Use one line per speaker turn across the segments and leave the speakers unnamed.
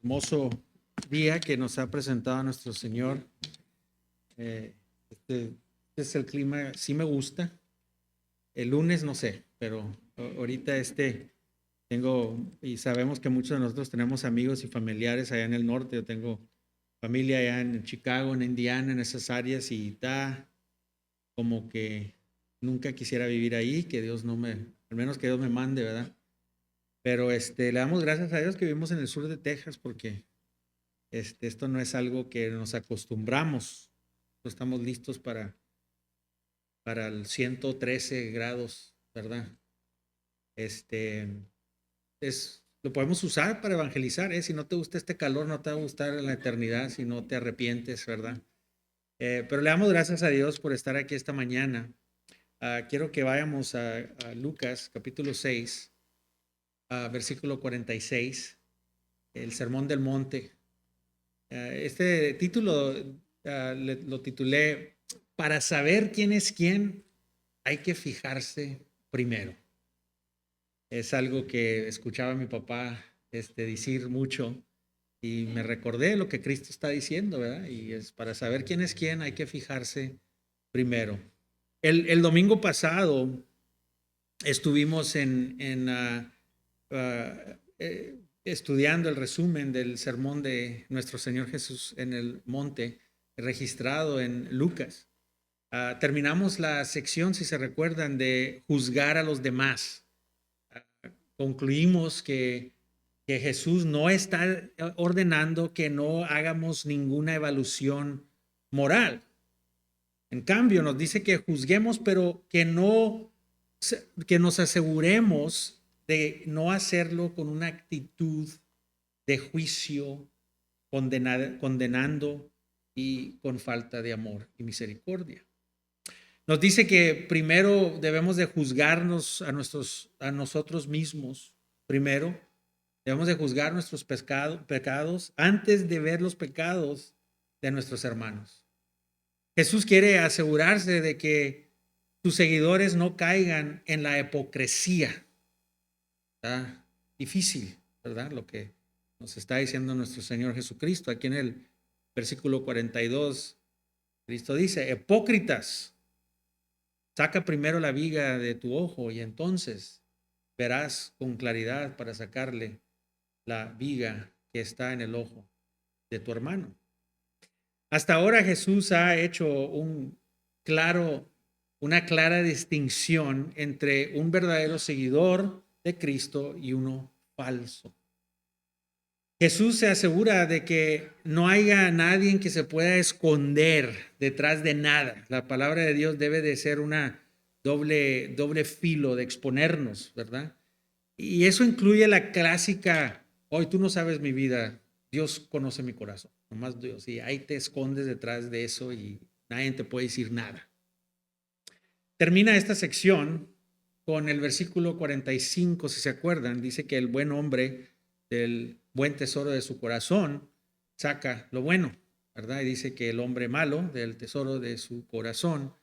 hermoso día que nos ha presentado nuestro Señor. Este es el clima, sí me gusta. El lunes no sé, pero ahorita tengo, y sabemos que muchos de nosotros tenemos amigos y familiares allá en el norte. Yo tengo familia allá en Chicago, en Indiana, en esas áreas, y está como que nunca quisiera vivir ahí, que Dios no me, al menos que Dios me mande, ¿verdad? Pero le damos gracias a Dios que vivimos en el sur de Texas, porque esto no es algo que nos acostumbramos. No estamos listos para el 113 grados, ¿verdad? Lo podemos usar para evangelizar, ¿eh? Si no te gusta este calor, no te va a gustar en la eternidad, si no te arrepientes, ¿verdad? Pero le damos gracias a Dios por estar aquí esta mañana. Quiero que vayamos a Lucas, capítulo 6, versículo 46, el Sermón del Monte. Este título lo titulé "Para saber quién es quién, hay que fijarse primero". Es algo que escuchaba a mi papá decir mucho, y me recordé lo que Cristo está diciendo, ¿verdad? Y es para saber quién es quién, hay que fijarse primero. El domingo pasado estuvimos estudiando el resumen del sermón de nuestro Señor Jesús en el monte, registrado en Lucas. Terminamos la sección, si se recuerdan, de juzgar a los demás. Concluimos que Jesús no está ordenando que no hagamos ninguna evaluación moral. En cambio, nos dice que juzguemos, pero que nos aseguremos de no hacerlo con una actitud de juicio, condenando y con falta de amor y misericordia. Nos dice que primero debemos de juzgarnos a nosotros mismos. Primero, debemos de juzgar nuestros pecados antes de ver los pecados de nuestros hermanos. Jesús quiere asegurarse de que sus seguidores no caigan en la hipocresía. Está difícil, ¿verdad? Lo que nos está diciendo nuestro Señor Jesucristo. Aquí en el versículo 42, Cristo dice: hipócritas, saca primero la viga de tu ojo y entonces verás con claridad para sacarle la viga que está en el ojo de tu hermano. Hasta ahora Jesús ha hecho una clara distinción entre un verdadero seguidor de Cristo y uno falso. Jesús se asegura de que no haya nadie que se pueda esconder detrás de nada. La palabra de Dios debe de ser una doble filo de exponernos, ¿verdad? Y eso incluye la clásica: hoy tú no sabes mi vida, Dios conoce mi corazón, nomás Dios. Y ahí te escondes detrás de eso y nadie te puede decir nada. Termina esta sección con el versículo 45, si se acuerdan. Dice que el buen hombre del buen tesoro de su corazón saca lo bueno, ¿verdad? Y dice que el hombre malo del tesoro de su corazón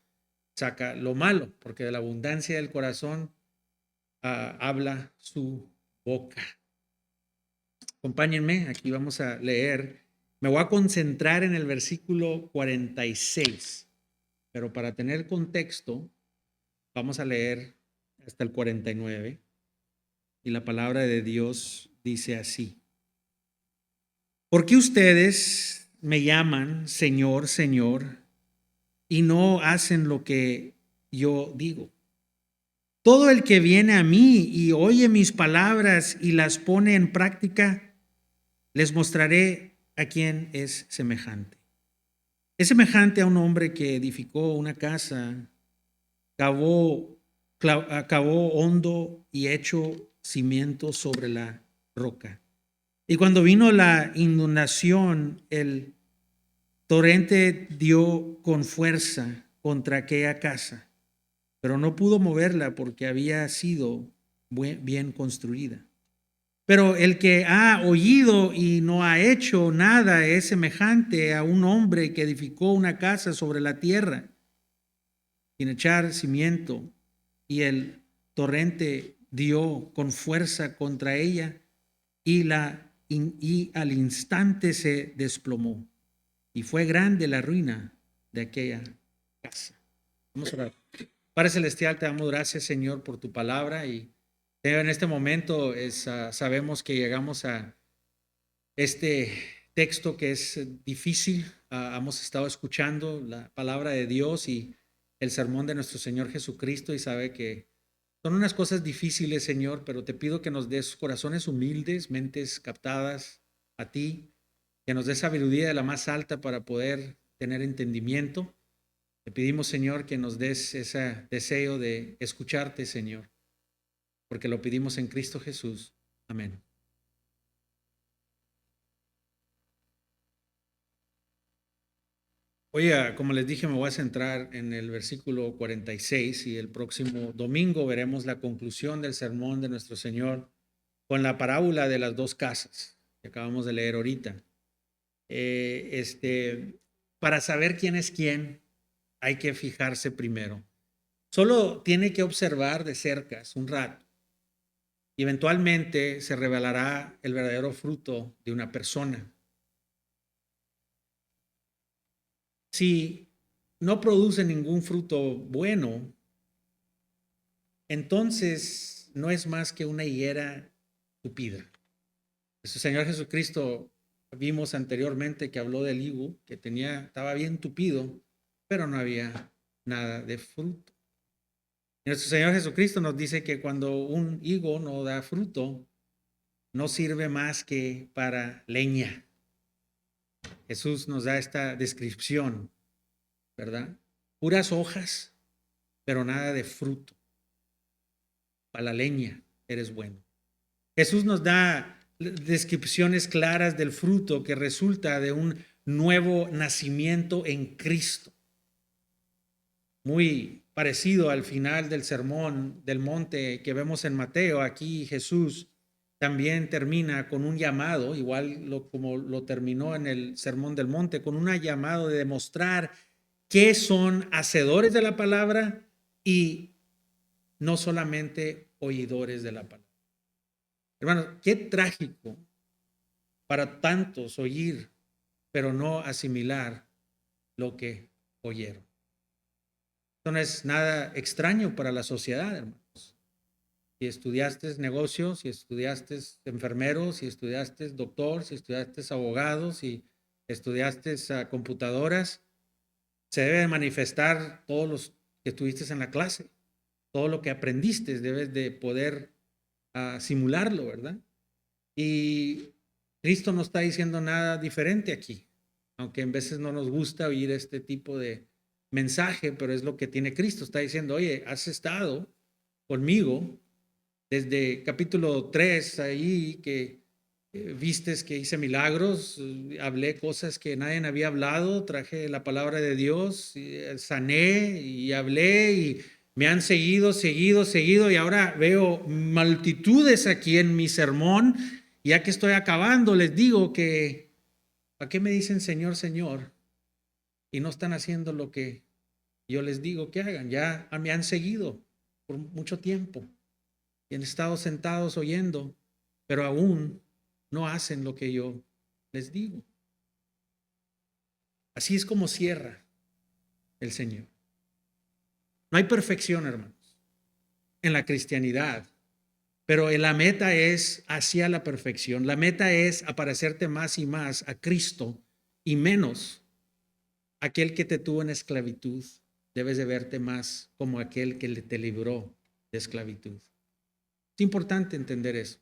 saca lo malo, porque de la abundancia del corazón habla su boca. Acompáñenme, aquí vamos a leer. Me voy a concentrar en el versículo 46, pero para tener contexto, vamos a leer hasta el 49. Y la palabra de Dios dice así: ¿por qué ustedes me llaman Señor, Señor, y no hacen lo que yo digo? Todo el que viene a mí y oye mis palabras y las pone en práctica, les mostraré a quién es semejante. Es semejante a un hombre que edificó una casa, cavó hondo y echó cimientos sobre la roca. Y cuando vino la inundación, el torrente dio con fuerza contra aquella casa, pero no pudo moverla porque había sido bien construida. Pero el que ha oído y no ha hecho nada es semejante a un hombre que edificó una casa sobre la tierra sin echar cimiento, y el torrente dio con fuerza contra ella y la y al instante se desplomó. Y fue grande la ruina de aquella casa. Vamos a orar. Padre Celestial, te damos gracias, Señor, por tu palabra. Y en este momento sabemos que llegamos a este texto que es difícil. Hemos estado escuchando la palabra de Dios y el sermón de nuestro Señor Jesucristo y sabe que son unas cosas difíciles, Señor, pero te pido que nos des corazones humildes, mentes captadas a ti, que nos des sabiduría de la más alta para poder tener entendimiento. Te pedimos, Señor, que nos des ese deseo de escucharte, Señor, porque lo pedimos en Cristo Jesús. Amén. Oye, como les dije, me voy a centrar en el versículo 46 y el próximo domingo veremos la conclusión del sermón de nuestro Señor con la parábola de las dos casas que acabamos de leer ahorita. Para saber quién es quién, hay que fijarse primero. Solo tiene que observar de cerca un rato y eventualmente se revelará el verdadero fruto de una persona. Si no produce ningún fruto bueno, entonces no es más que una higuera tupida. Nuestro Señor Jesucristo, vimos anteriormente que habló del higo, que estaba bien tupido, pero no había nada de fruto. Y nuestro Señor Jesucristo nos dice que cuando un higo no da fruto, no sirve más que para leña. Jesús nos da esta descripción, ¿verdad? Puras hojas, pero nada de fruto. Para la leña eres bueno. Jesús nos da descripciones claras del fruto que resulta de un nuevo nacimiento en Cristo. Muy parecido al final del sermón del monte que vemos en Mateo. Aquí Jesús también termina con un llamado, igual como lo terminó en el sermón del monte, con un llamado de demostrar que son hacedores de la palabra y no solamente oidores de la palabra. Hermanos, qué trágico para tantos oír, pero no asimilar lo que oyeron. Esto no es nada extraño para la sociedad, hermanos. Si estudiaste negocios, si estudiaste enfermero, si estudiaste doctor, si estudiaste abogado, si estudiaste computadoras, se debe manifestar todos los que estuviste en la clase. Todo lo que aprendiste debes de poder simularlo, ¿verdad? Y Cristo no está diciendo nada diferente aquí, aunque en veces no nos gusta oír este tipo de mensaje, pero es lo que tiene Cristo. Está diciendo, oye, has estado conmigo desde capítulo 3, ahí que vistes que hice milagros, hablé cosas que nadie había hablado, traje la palabra de Dios, sané y hablé y me han seguido y ahora veo multitudes aquí en mi sermón. Ya que estoy acabando, les digo que ¿a qué me dicen Señor, Señor? Y no están haciendo lo que yo les digo que hagan. Ya me han seguido por mucho tiempo y han estado sentados oyendo, pero aún no hacen lo que yo les digo. Así es como cierra el Señor. No hay perfección, hermanos, en la cristianidad, pero la meta es hacia la perfección. La meta es aparecerte más y más a Cristo y menos aquel que te tuvo en esclavitud. Debes de verte más como aquel que te libró de esclavitud. Es importante entender eso.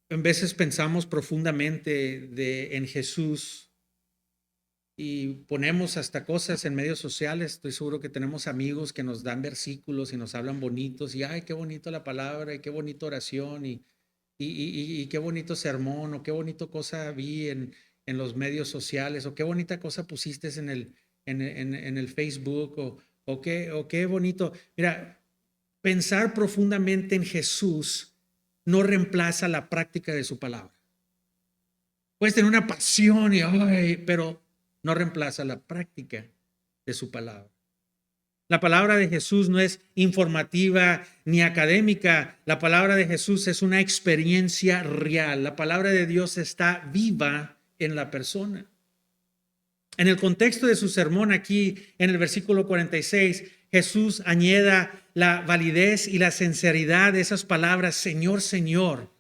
En veces pensamos profundamente en Jesús y ponemos hasta cosas en medios sociales. Estoy seguro que tenemos amigos que nos dan versículos y nos hablan bonitos y ay, qué bonito la palabra y qué bonita oración y qué bonito sermón o qué bonito cosa vi en los medios sociales o qué bonita cosa pusiste en el Facebook o qué bonito. Mira, pensar profundamente en Jesús no reemplaza la práctica de su palabra. Puedes tener una pasión pero no reemplaza la práctica de su palabra. La palabra de Jesús no es informativa ni académica. La palabra de Jesús es una experiencia real. La palabra de Dios está viva en la persona. En el contexto de su sermón aquí, en el versículo 46, Jesús añade la validez y la sinceridad de esas palabras, Señor, Señor.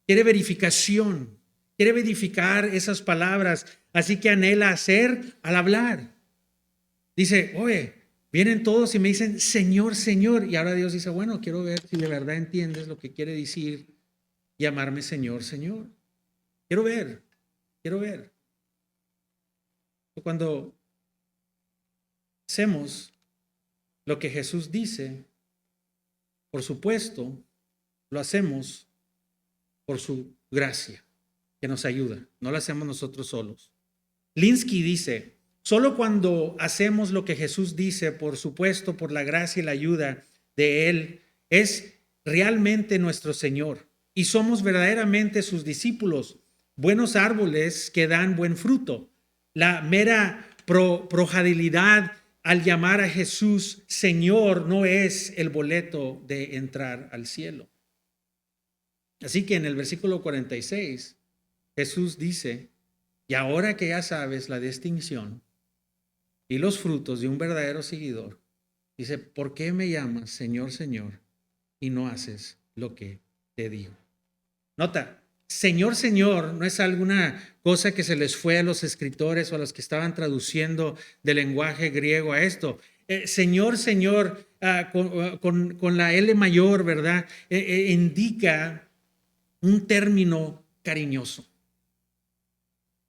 Quiere verificación, quiere verificar esas palabras, así que anhela hacer al hablar. Dice, oye, vienen todos y me dicen, Señor, Señor. Y ahora Dios dice, bueno, quiero ver si de verdad entiendes lo que quiere decir llamarme Señor, Señor. Quiero ver. Cuando hacemos lo que Jesús dice, por supuesto, lo hacemos por su gracia, que nos ayuda. No lo hacemos nosotros solos. Linsky dice, solo cuando hacemos lo que Jesús dice, por supuesto, por la gracia y la ayuda de Él, es realmente nuestro Señor y somos verdaderamente sus discípulos, buenos árboles que dan buen fruto. La mera projadibilidad al llamar a Jesús Señor no es el boleto de entrar al cielo. Así que en el versículo 46, Jesús dice, y ahora que ya sabes la distinción y los frutos de un verdadero seguidor, dice, ¿por qué me llamas Señor, Señor, y no haces lo que te digo? Nota, Señor, Señor no es alguna cosa que se les fue a los escritores o a los que estaban traduciendo del lenguaje griego a esto. Señor, Señor, con la L mayor, ¿verdad? Indica un término cariñoso.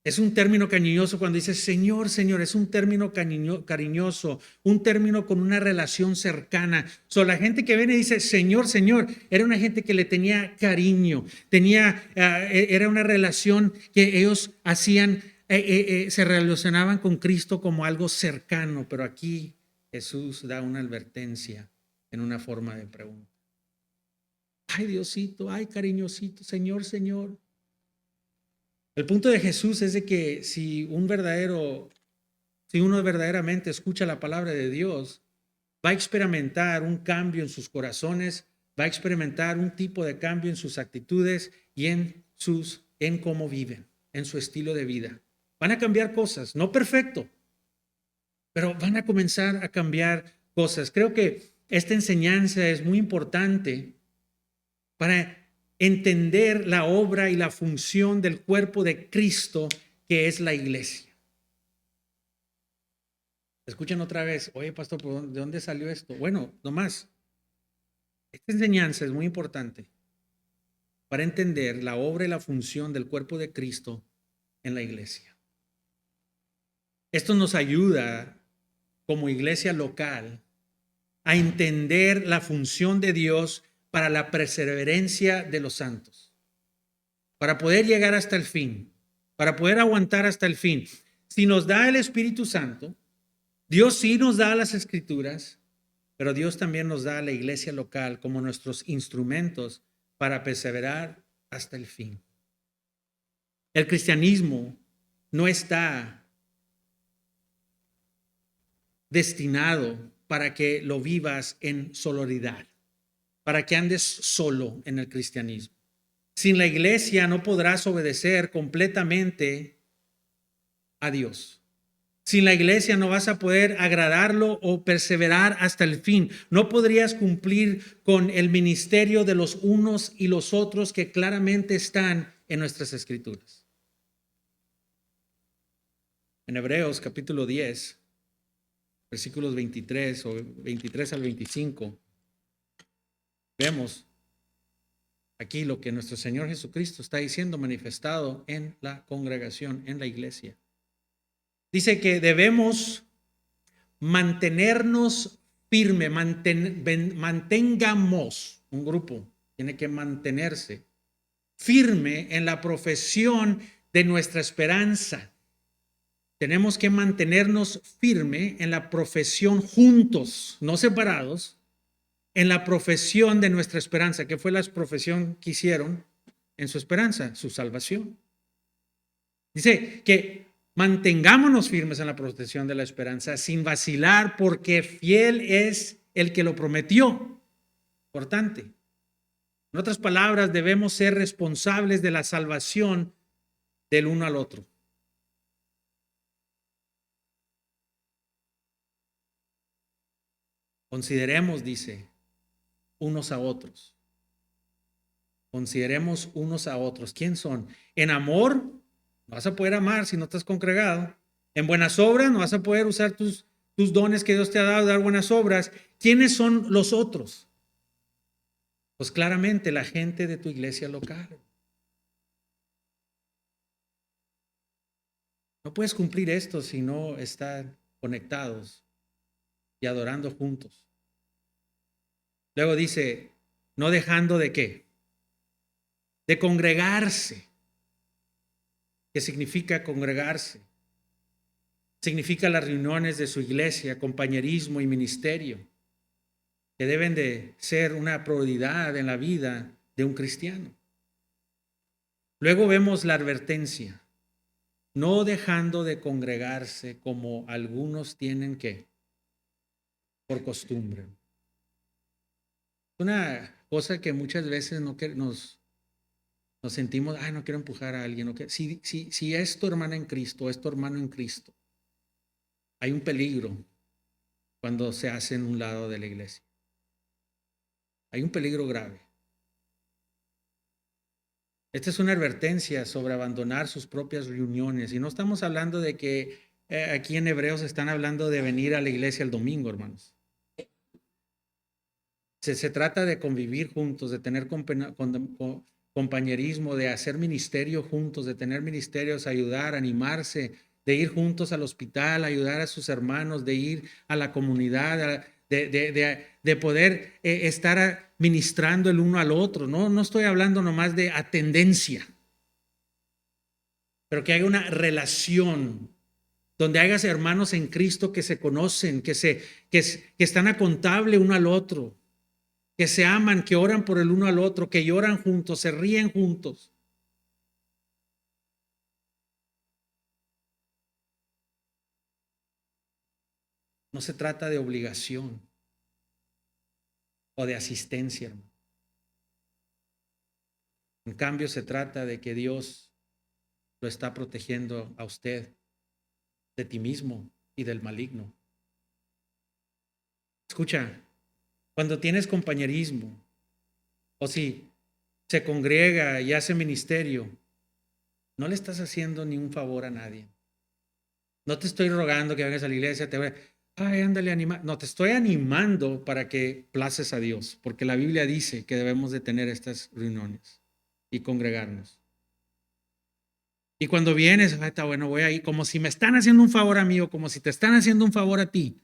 Es un término cariñoso cuando dice Señor, Señor, es un término cariñoso, un término con una relación cercana. La gente que viene y dice Señor, Señor, era una gente que le tenía cariño, era una relación que ellos hacían, se relacionaban con Cristo como algo cercano, pero aquí Jesús da una advertencia en una forma de pregunta. Ay, Diosito, ay, cariñosito, Señor, Señor. El punto de Jesús es de que si uno verdaderamente escucha la palabra de Dios, va a experimentar un cambio en sus corazones, va a experimentar un tipo de cambio en sus actitudes y en cómo viven, en su estilo de vida. Van a cambiar cosas, no perfecto, pero van a comenzar a cambiar cosas. Creo que esta enseñanza es muy importante para entender la obra y la función del cuerpo de Cristo, que es la iglesia. Escuchen otra vez, oye, pastor, ¿de dónde salió esto? Bueno, nomás, esta enseñanza es muy importante para entender la obra y la función del cuerpo de Cristo en la iglesia. Esto nos ayuda como iglesia local a entender la función de Dios para la perseverancia de los santos, para poder llegar hasta el fin, para poder aguantar hasta el fin. Si nos da el Espíritu Santo, Dios sí nos da las Escrituras, pero Dios también nos da a la iglesia local como nuestros instrumentos para perseverar hasta el fin. El cristianismo no está destinado para que lo vivas en soledad, para que andes solo en el cristianismo. Sin la iglesia no podrás obedecer completamente a Dios. Sin la iglesia no vas a poder agradarlo o perseverar hasta el fin. No podrías cumplir con el ministerio de los unos y los otros que claramente están en nuestras escrituras. En Hebreos capítulo 10, versículos 23 o 23 al 25, vemos aquí lo que nuestro Señor Jesucristo está diciendo manifestado en la congregación, en la iglesia. Dice que debemos mantenernos firmes, mantengamos, un grupo tiene que mantenerse firme en la profesión de nuestra esperanza. Tenemos que mantenernos firme en la profesión juntos, no separados, en la profesión de nuestra esperanza, que fue la profesión que hicieron en su esperanza, su salvación. Dice que mantengámonos firmes en la protección de la esperanza sin vacilar, porque fiel es el que lo prometió. Importante. En otras palabras, debemos ser responsables de la salvación del uno al otro. Consideremos, dice, unos a otros. Consideremos unos a otros. ¿Quién son? En amor, no vas a poder amar si no estás congregado. En buenas obras, no vas a poder usar tus dones que Dios te ha dado, dar buenas obras. ¿Quiénes son los otros? Pues claramente la gente de tu iglesia local. No puedes cumplir esto si no están conectados y adorando juntos. Luego dice, no dejando de qué? De congregarse. ¿Qué significa congregarse? Significa las reuniones de su iglesia, compañerismo y ministerio, que deben de ser una prioridad en la vida de un cristiano. Luego vemos la advertencia, no dejando de congregarse como algunos tienen que, por costumbre. Una cosa que muchas veces nos sentimos, no quiero empujar a alguien. Si es tu hermana en Cristo, es tu hermano en Cristo, hay un peligro cuando se hace en un lado de la iglesia. Hay un peligro grave. Esta es una advertencia sobre abandonar sus propias reuniones. Y no estamos hablando de que aquí en Hebreos están hablando de venir a la iglesia el domingo, hermanos. Se trata de convivir juntos, de tener compañerismo, de hacer ministerio juntos, de tener ministerios, ayudar, animarse, de ir juntos al hospital, ayudar a sus hermanos, de ir a la comunidad, de poder estar ministrando el uno al otro. No estoy hablando nomás de atendencia, pero que haya una relación donde hayas hermanos en Cristo que se conocen, que están a contable uno al otro, que se aman, que oran por el uno al otro, que lloran juntos, se ríen juntos. No se trata de obligación o de asistencia, hermano. En cambio, se trata de que Dios lo está protegiendo a usted de ti mismo y del maligno. Escucha, cuando tienes compañerismo o si se congrega y hace ministerio, no le estás haciendo ni un favor a nadie. No te estoy rogando que vengas a la iglesia, ándale, anima. No, te estoy animando para que places a Dios, porque la Biblia dice que debemos de tener estas reuniones y congregarnos. Y cuando vienes, está bueno, voy ahí, como si me están haciendo un favor a mí o como si te están haciendo un favor a ti.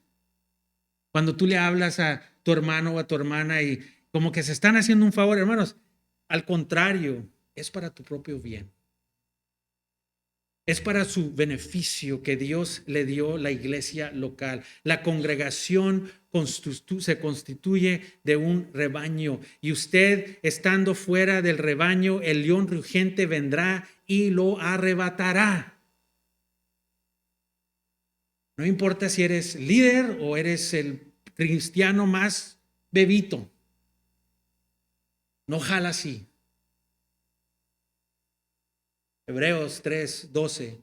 Cuando tú le hablas a tu hermano o a tu hermana y como que se están haciendo un favor, hermanos, al contrario, es para tu propio bien. Es para su beneficio que Dios le dio la iglesia local. La congregación se constituye de un rebaño y usted estando fuera del rebaño, el león rugiente vendrá y lo arrebatará. No importa si eres líder o eres el cristiano más bebito. No jala así. Hebreos 3:12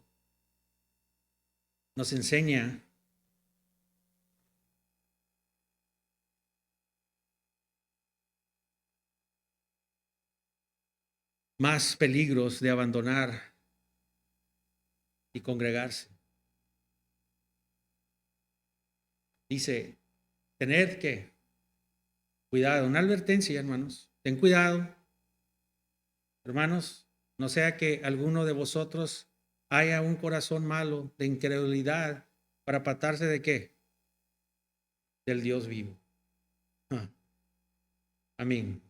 nos enseña más peligros de abandonar y congregarse. Dice, tener que cuidado, una advertencia, hermanos, ten cuidado, hermanos. No sea que alguno de vosotros haya un corazón malo de incredulidad para apartarse de qué? Del Dios vivo. Amén.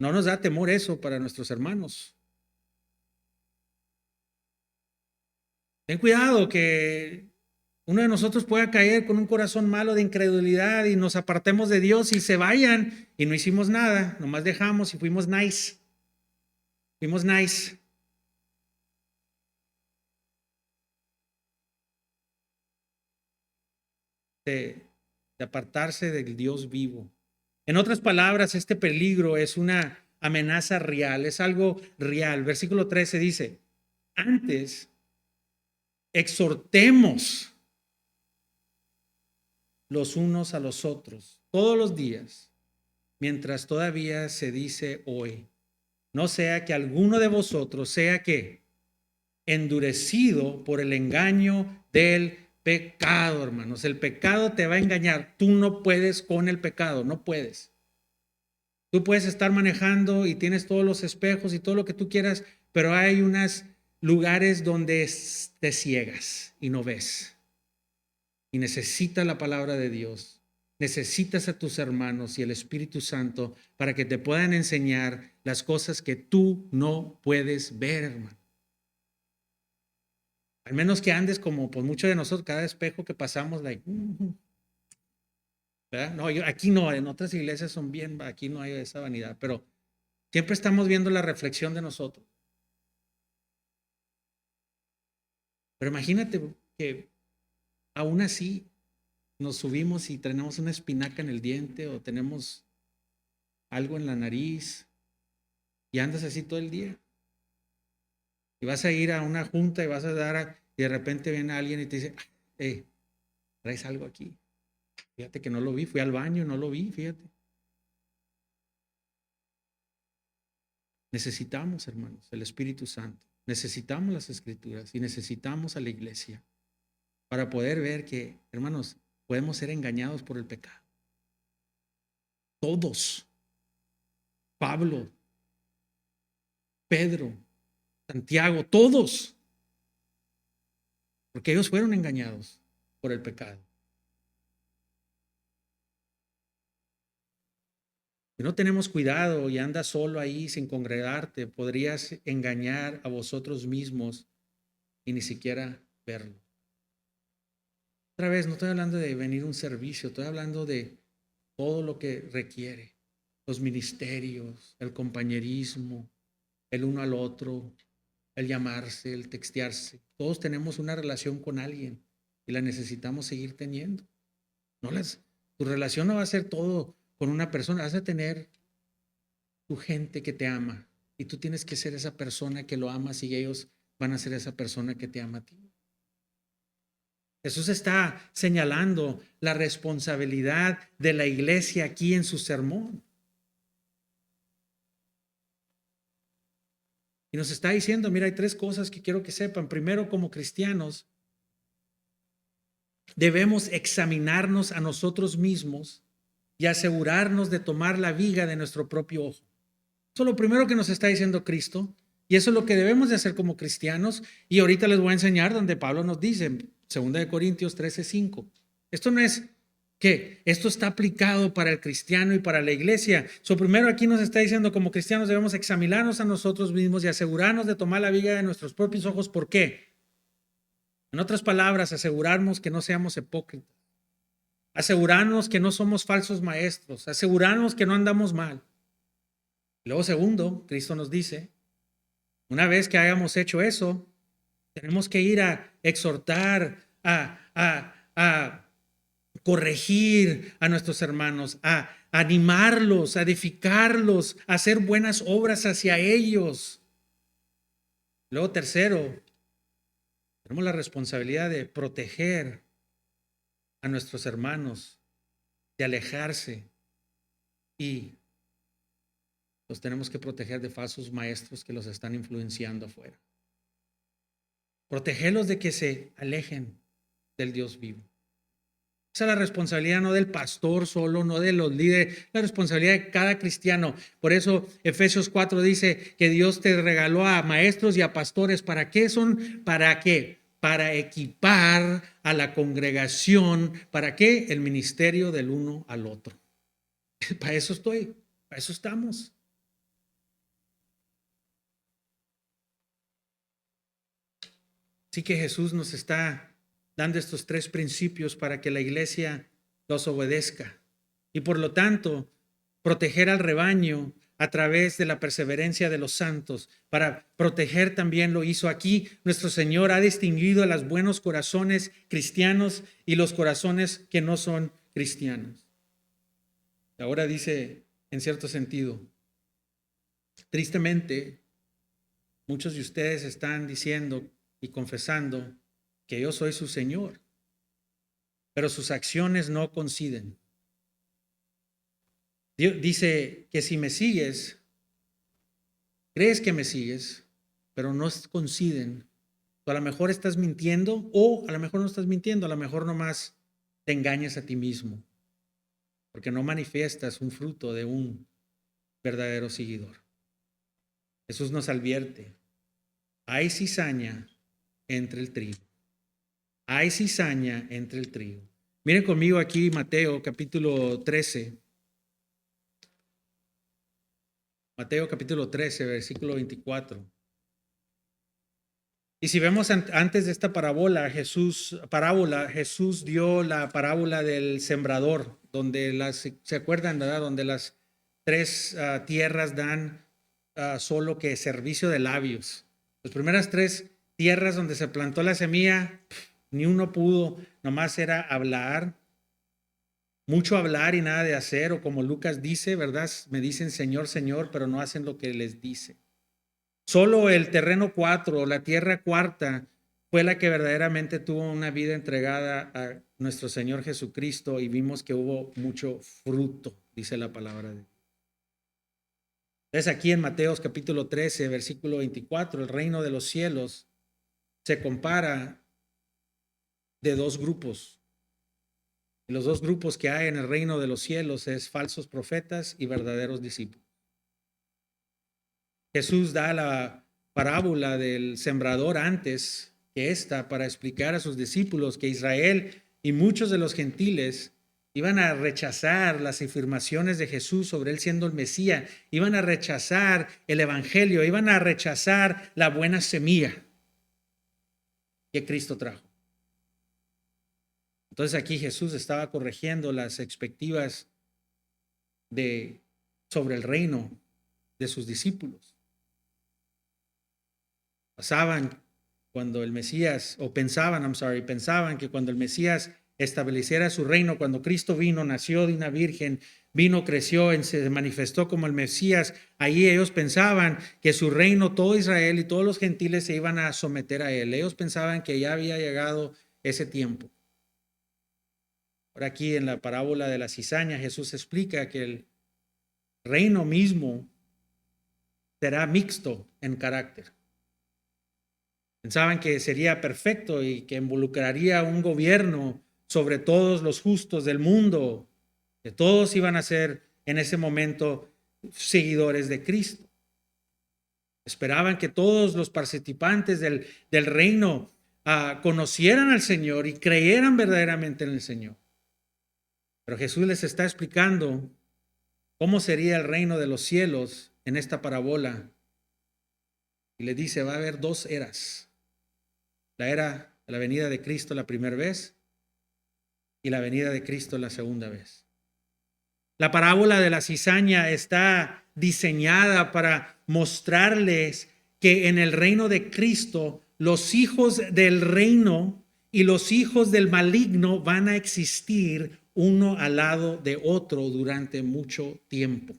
No nos da temor eso para nuestros hermanos. Ten cuidado que uno de nosotros pueda caer con un corazón malo de incredulidad y nos apartemos de Dios y se vayan y no hicimos nada, nomás dejamos y fuimos nice. Fuimos nice. de apartarse del Dios vivo. En otras palabras, este peligro es una amenaza real, es algo real. Versículo 13 dice, antes exhortemos los unos a los otros todos los días, mientras todavía se dice hoy, no sea que alguno de vosotros sea que endurecido por el engaño del pecado, hermanos. El pecado te va a engañar. Tú no puedes con el pecado, no puedes. Tú puedes estar manejando y tienes todos los espejos y todo lo que tú quieras, pero hay unos lugares donde te ciegas y no ves. Y necesitas la palabra de Dios. Necesitas a tus hermanos y el Espíritu Santo para que te puedan enseñar las cosas que tú no puedes ver, hermano. Al menos que andes como por muchos de nosotros, cada espejo que pasamos, ¿verdad? No, aquí no, en otras iglesias son bien, aquí no hay esa vanidad, pero siempre estamos viendo la reflexión de nosotros. Pero imagínate que aún así nos subimos y tenemos una espinaca en el diente o tenemos algo en la nariz y andas así todo el día. Y vas a ir a una junta y vas a dar, y de repente viene alguien y te dice, hey, traes algo aquí. Fíjate que no lo vi, fui al baño y no lo vi, fíjate. Necesitamos, hermanos, el Espíritu Santo. Necesitamos las Escrituras y necesitamos a la iglesia para poder ver que, hermanos, podemos ser engañados por el pecado. Todos. Pablo, Pedro, Santiago, todos. Porque ellos fueron engañados por el pecado. Si no tenemos cuidado y andas solo ahí sin congregarte, podrías engañar a vosotros mismos y ni siquiera verlo. Otra vez, no estoy hablando de venir a un servicio, estoy hablando de todo lo que requiere. Los ministerios, el compañerismo, el uno al otro, el llamarse, el textearse. Todos tenemos una relación con alguien y la necesitamos seguir teniendo. Tu relación no va a ser todo con una persona, vas a tener tu gente que te ama y tú tienes que ser esa persona que lo amas y ellos van a ser esa persona que te ama a ti. Jesús está señalando la responsabilidad de la iglesia aquí en su sermón. Y nos está diciendo, mira, hay tres cosas que quiero que sepan. Primero, como cristianos, debemos examinarnos a nosotros mismos y asegurarnos de tomar la viga de nuestro propio ojo. Eso es lo primero que nos está diciendo Cristo y eso es lo que debemos de hacer como cristianos. Y ahorita les voy a enseñar donde Pablo nos dice, 2 Corintios 13:5. Esto no es que esto está aplicado para el cristiano y para la iglesia. Primero aquí nos está diciendo como cristianos debemos examinarnos a nosotros mismos y asegurarnos de tomar la viga de nuestros propios ojos. ¿Por qué? En otras palabras, asegurarnos que no seamos hipócritas. Asegurarnos que no somos falsos maestros. Asegurarnos que no andamos mal. Luego, segundo, Cristo nos dice, una vez que hayamos hecho eso, tenemos que ir a exhortar, a corregir a nuestros hermanos, a animarlos, a edificarlos, a hacer buenas obras hacia ellos. Luego, tercero, tenemos la responsabilidad de proteger a nuestros hermanos, de alejarse y los tenemos que proteger de falsos maestros que los están influenciando afuera. Protegerlos de que se alejen del Dios vivo. Esa es la responsabilidad no del pastor solo, no de los líderes, la responsabilidad de cada cristiano. Por eso Efesios 4 dice que Dios te regaló a maestros y a pastores. ¿Para qué son? ¿Para qué? Para equipar a la congregación. ¿Para qué? El ministerio del uno al otro. Para eso estoy, para eso estamos. Así que Jesús nos está dando estos tres principios para que la iglesia los obedezca. Y por lo tanto, proteger al rebaño a través de la perseverancia de los santos. Para proteger también lo hizo aquí. Nuestro Señor ha distinguido a los buenos corazones cristianos y los corazones que no son cristianos. Ahora dice, en cierto sentido, tristemente, muchos de ustedes están diciendo y confesando que yo soy su Señor, pero sus acciones no coinciden. Dios dice que si me sigues, crees que me sigues, pero no coinciden. A lo mejor estás mintiendo o a lo mejor no estás mintiendo, a lo mejor nomás te engañas a ti mismo, porque no manifiestas un fruto de un verdadero seguidor. Jesús nos advierte, hay cizaña entre el trigo. Hay cizaña entre el trigo. Miren conmigo aquí Mateo capítulo 13. Mateo capítulo 13, versículo 24. Y si vemos antes de esta parábola, Jesús dio la parábola del sembrador, donde ¿se acuerdan, verdad? Donde las tres tierras dan solo que servicio de labios. Las primeras tres tierras donde se plantó la semilla, ni uno pudo, nomás era hablar, mucho hablar y nada de hacer, o como Lucas dice, ¿verdad? Me dicen Señor, Señor, pero no hacen lo que les dice. Solo el terreno 4, la tierra cuarta, fue la que verdaderamente tuvo una vida entregada a nuestro Señor Jesucristo y vimos que hubo mucho fruto, dice la palabra de Dios. Entonces aquí en Mateo capítulo 13, versículo 24, el reino de los cielos se compara de dos grupos. Y los dos grupos que hay en el reino de los cielos es falsos profetas y verdaderos discípulos. Jesús da la parábola del sembrador antes que esta para explicar a sus discípulos que Israel y muchos de los gentiles iban a rechazar las afirmaciones de Jesús sobre él siendo el Mesías, iban a rechazar el evangelio, iban a rechazar la buena semilla que Cristo trajo. Entonces aquí Jesús estaba corrigiendo las expectativas sobre el reino de sus discípulos. Pensaban que cuando el Mesías estableciera su reino, cuando Cristo vino, nació de una virgen, vino, creció, se manifestó como el Mesías, ahí ellos pensaban que su reino, todo Israel y todos los gentiles se iban a someter a él. Ellos pensaban que ya había llegado ese tiempo. Ahora aquí en la parábola de la cizaña, Jesús explica que el reino mismo será mixto en carácter. Pensaban que sería perfecto y que involucraría un gobierno sobre todos los justos del mundo, que todos iban a ser en ese momento seguidores de Cristo. Esperaban que todos los participantes del reino conocieran al Señor y creyeran verdaderamente en el Señor. Pero Jesús les está explicando cómo sería el reino de los cielos en esta parábola. Y le dice, va a haber dos eras. La era de la venida de Cristo la primera vez y la venida de Cristo la segunda vez. La parábola de la cizaña está diseñada para mostrarles que en el reino de Cristo los hijos del reino y los hijos del maligno van a existir uno al lado de otro durante mucho tiempo.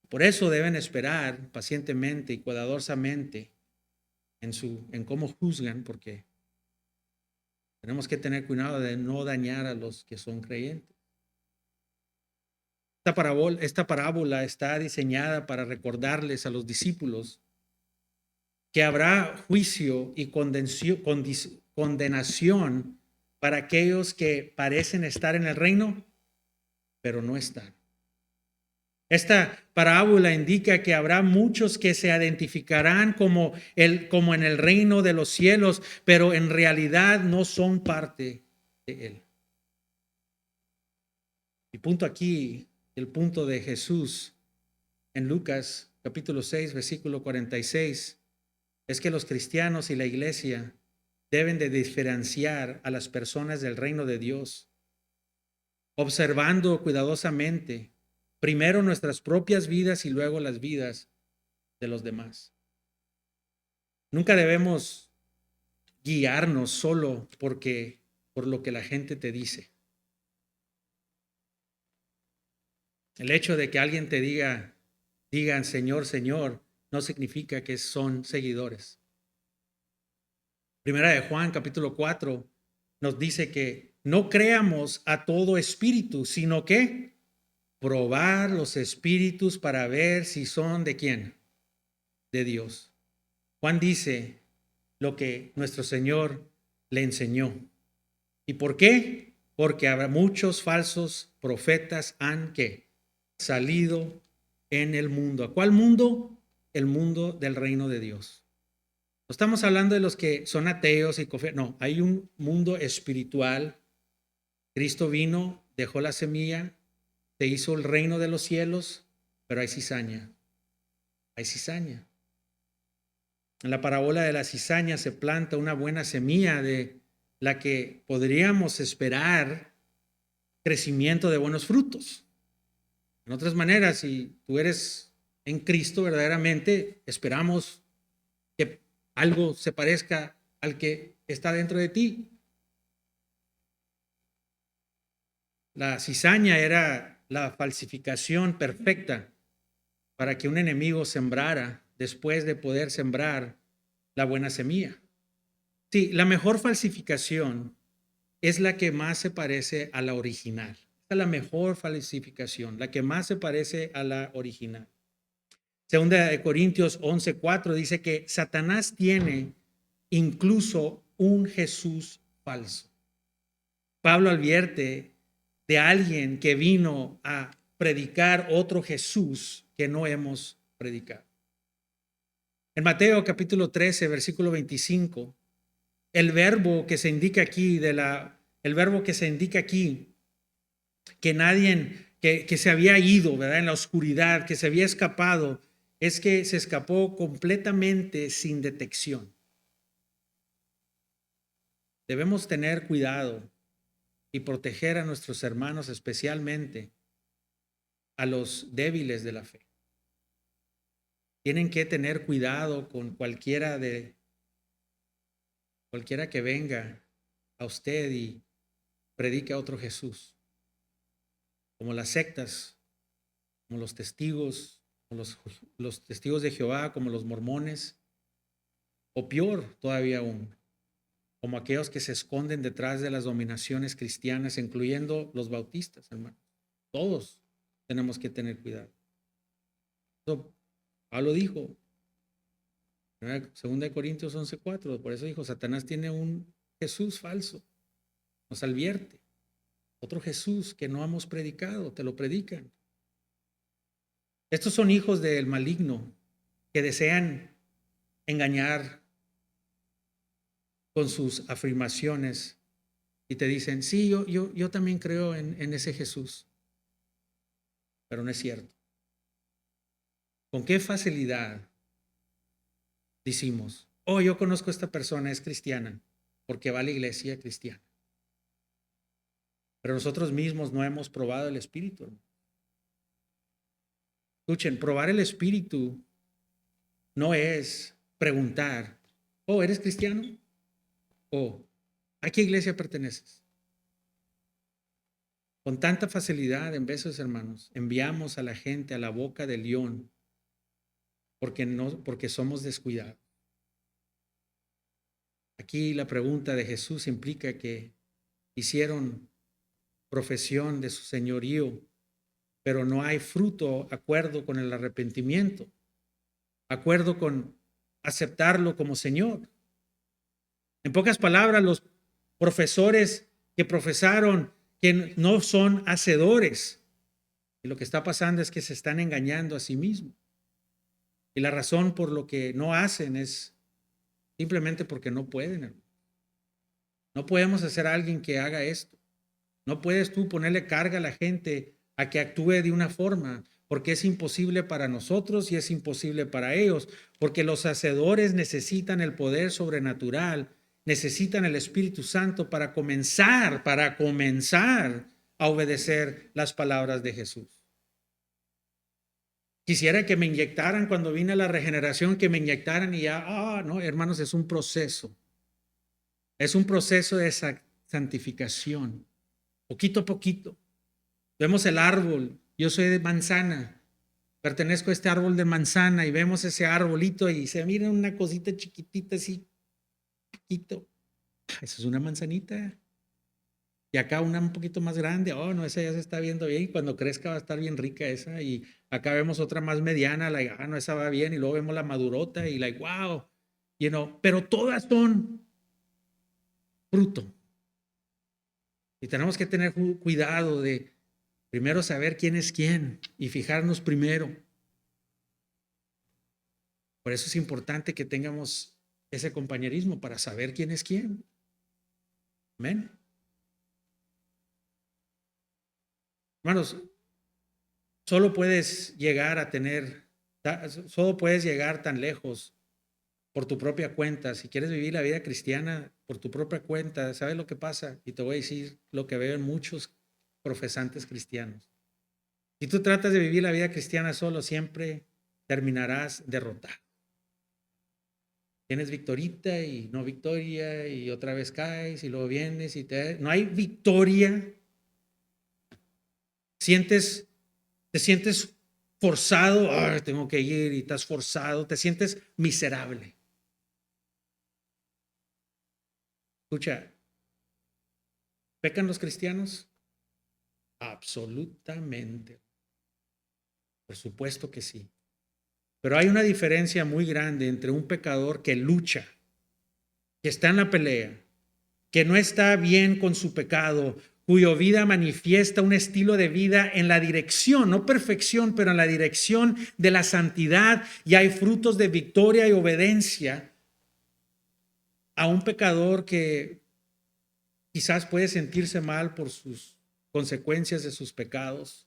Por eso deben esperar pacientemente y cuidadosamente en cómo juzgan, porque tenemos que tener cuidado de no dañar a los que son creyentes. Esta parábola está diseñada para recordarles a los discípulos que habrá juicio y condenación para aquellos que parecen estar en el reino, pero no están. Esta parábola indica que habrá muchos que se identificarán como en el reino de los cielos, pero en realidad no son parte de él. Y punto aquí, el punto de Jesús en Lucas capítulo 6, versículo 46, es que los cristianos y la iglesia deben de diferenciar a las personas del reino de Dios, observando cuidadosamente Primero nuestras propias vidas y luego las vidas de los demás. Nunca debemos guiarnos solo por lo que la gente te dice. El hecho de que alguien te digan Señor, Señor, no significa que son seguidores. Primera de Juan, capítulo 4, nos dice que no creamos a todo espíritu, sino que probar los espíritus para ver si son de quién, de Dios. Juan dice lo que nuestro Señor le enseñó. ¿Y por qué? Porque habrá muchos falsos profetas han salido en el mundo. ¿A cuál mundo? El mundo del reino de Dios. No estamos hablando de los que son ateos y no, hay un mundo espiritual. Cristo vino, dejó la semilla, se hizo el reino de los cielos, pero hay cizaña. Hay cizaña. En la parábola de la cizaña se planta una buena semilla de la que podríamos esperar crecimiento de buenos frutos. En otras maneras, si tú eres en Cristo verdaderamente, esperamos que algo se parezca al que está dentro de ti. La cizaña era la falsificación perfecta para que un enemigo sembrara después de poder sembrar la buena semilla. Sí, la mejor falsificación es la que más se parece a la original. Esta es la mejor falsificación, la que más se parece a la original. Segunda de Corintios 11:4 dice que Satanás tiene incluso un Jesús falso. Pablo advierte de alguien que vino a predicar otro Jesús que no hemos predicado. En Mateo capítulo 13, versículo 25, el verbo que se indica aquí, que nadie, que se había ido, ¿verdad? En la oscuridad, que se había escapado, es que se escapó completamente sin detección. Debemos tener cuidado y proteger a nuestros hermanos, especialmente a los débiles de la fe. Tienen que tener cuidado con cualquiera que venga a usted y predique a otro Jesús, como las sectas, como los testigos, como los testigos de Jehová, como los mormones, o peor todavía aún, como aquellos que se esconden detrás de las dominaciones cristianas, incluyendo los bautistas, hermano. Todos tenemos que tener cuidado. Eso, Pablo dijo, 2 Corintios 11:4, por eso dijo, Satanás tiene un Jesús falso, nos advierte. Otro Jesús que no hemos predicado, te lo predican. Estos son hijos del maligno que desean engañar con sus afirmaciones y te dicen, sí, yo también creo en ese Jesús, pero no es cierto. ¿Con qué facilidad decimos, oh, yo conozco a esta persona, es cristiana, porque va a la iglesia cristiana? Pero nosotros mismos no hemos probado el Espíritu. Escuchen, probar el Espíritu no es preguntar, oh, ¿eres cristiano? O, ¿a qué iglesia perteneces? Con tanta facilidad, en veces, hermanos, enviamos a la gente a la boca del león porque somos descuidados. Aquí la pregunta de Jesús implica que hicieron profesión de su señorío, pero no hay fruto acuerdo con el arrepentimiento, acuerdo con aceptarlo como Señor. En pocas palabras, los profesores que profesaron que no son hacedores. Y lo que está pasando es que se están engañando a sí mismos. Y la razón por lo que no hacen es simplemente porque no pueden, hermano. No podemos hacer a alguien que haga esto. No puedes tú ponerle carga a la gente a que actúe de una forma, porque es imposible para nosotros y es imposible para ellos, porque los hacedores necesitan el poder sobrenatural, necesitan el Espíritu Santo para comenzar a obedecer las palabras de Jesús. Quisiera que me inyectaran cuando vine a la regeneración, que me inyectaran y ya, no, hermanos, es un proceso. Es un proceso de santificación, poquito a poquito. Vemos el árbol, yo soy de manzana, pertenezco a este árbol de manzana y vemos ese arbolito y se mira una cosita chiquitita así, poquito. Eso es una manzanita. Y acá una un poquito más grande, no, esa ya se está viendo bien y cuando crezca va a estar bien rica esa. Y acá vemos otra más mediana, no, esa va bien. Y luego vemos la madurota y wow, pero todas son fruto. Y tenemos que tener cuidado de primero saber quién es quién y fijarnos primero. Por eso es importante que tengamos ese compañerismo para saber quién es quién. Amén. Hermanos, solo puedes llegar tan lejos por tu propia cuenta. Si quieres vivir la vida cristiana por tu propia cuenta, ¿sabes lo que pasa? Y te voy a decir lo que veo en muchos profesantes cristianos. Si tú tratas de vivir la vida cristiana solo, siempre terminarás derrotado. Tienes victorita y no victoria y otra vez caes y luego vienes y no hay victoria. Te sientes forzado, tengo que ir y estás forzado, te sientes miserable. Escucha, ¿pecan los cristianos? Absolutamente. Por supuesto que sí. Pero hay una diferencia muy grande entre un pecador que lucha, que está en la pelea, que no está bien con su pecado, cuya vida manifiesta un estilo de vida en la dirección, no perfección, pero en la dirección de la santidad, y hay frutos de victoria y obediencia, a un pecador que quizás puede sentirse mal por sus consecuencias de sus pecados,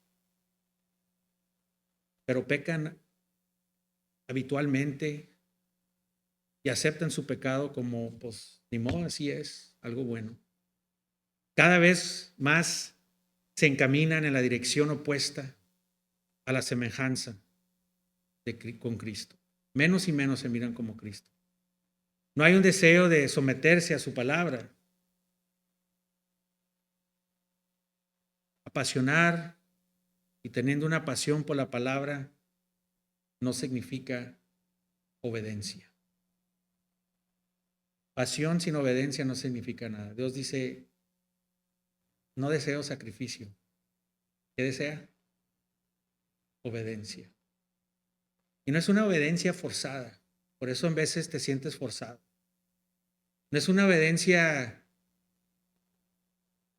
pero pecan habitualmente y aceptan su pecado como, pues, ni modo, así es, algo bueno. Cada vez más se encaminan en la dirección opuesta a la semejanza con Cristo. Menos y menos se miran como Cristo. No hay un deseo de someterse a su palabra. Apasionar y teniendo una pasión por la palabra no significa obediencia. Pasión sin obediencia no significa nada. Dios dice, no deseo sacrificio. ¿Qué desea? Obediencia. Y no es una obediencia forzada. Por eso en veces te sientes forzado. No es una obediencia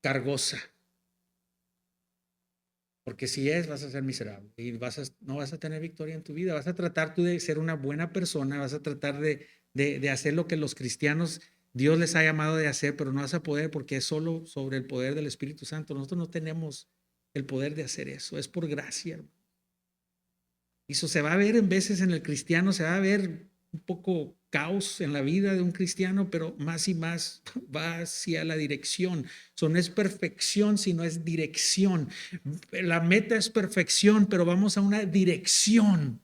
cargosa. Porque si vas a ser miserable y no vas a tener victoria en tu vida. Vas a tratar tú de ser una buena persona, vas a tratar de hacer lo que los cristianos, Dios les ha llamado de hacer, pero no vas a poder porque es solo sobre el poder del Espíritu Santo. Nosotros no tenemos el poder de hacer eso, es por gracia, hermano. Y eso se va a ver en veces en el cristiano, se va a ver un poco caos en la vida de un cristiano, pero más y más va hacia la dirección. Eso no es perfección, sino es dirección. La meta es perfección, pero vamos a una dirección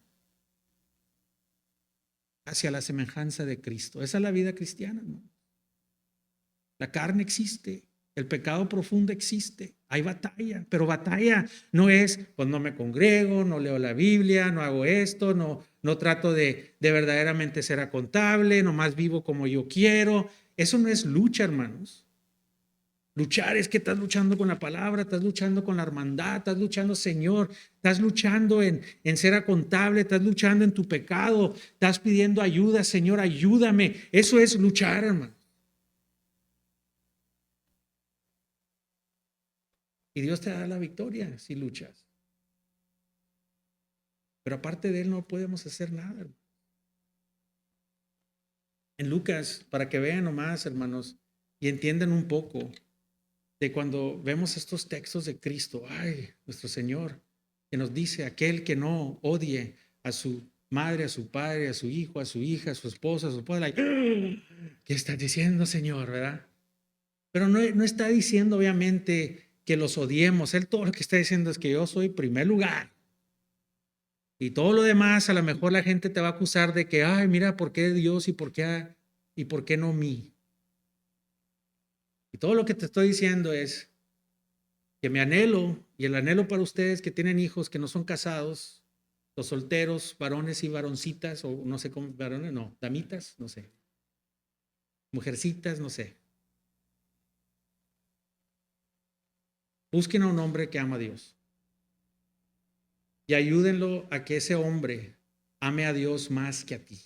hacia la semejanza de Cristo. Esa es la vida cristiana, ¿no? La carne existe, el pecado profundo existe, hay batalla, pero batalla no es, pues no me congrego, no leo la Biblia, no hago esto, no trato de verdaderamente ser acontable, nomás vivo como yo quiero. Eso no es lucha, hermanos. Luchar es que estás luchando con la palabra, estás luchando con la hermandad, estás luchando, Señor, estás luchando en ser acontable, estás luchando en tu pecado, estás pidiendo ayuda, Señor, ayúdame. Eso es luchar, hermano. Y Dios te da la victoria si luchas. Pero aparte de Él no podemos hacer nada. En Lucas, para que vean nomás, hermanos, y entiendan un poco de cuando vemos estos textos de Cristo, nuestro Señor, que nos dice, aquel que no odie a su madre, a su padre, a su hijo, a su hija, a su esposa, a su esposa, ¿qué estás diciendo, Señor? ¿Verdad? Pero no está diciendo, obviamente, que los odiemos. Él todo lo que está diciendo es que yo soy primer lugar. Y todo lo demás, a lo mejor la gente te va a acusar de que, ay, mira, ¿por qué Dios y por qué no mí? Y todo lo que te estoy diciendo es que mi anhelo y el anhelo para ustedes que tienen hijos que no son casados, los solteros, varones y varoncitas, o no sé cómo, varones, no, damitas, no sé, mujercitas, no sé. Busquen a un hombre que ama a Dios y ayúdenlo a que ese hombre ame a Dios más que a ti.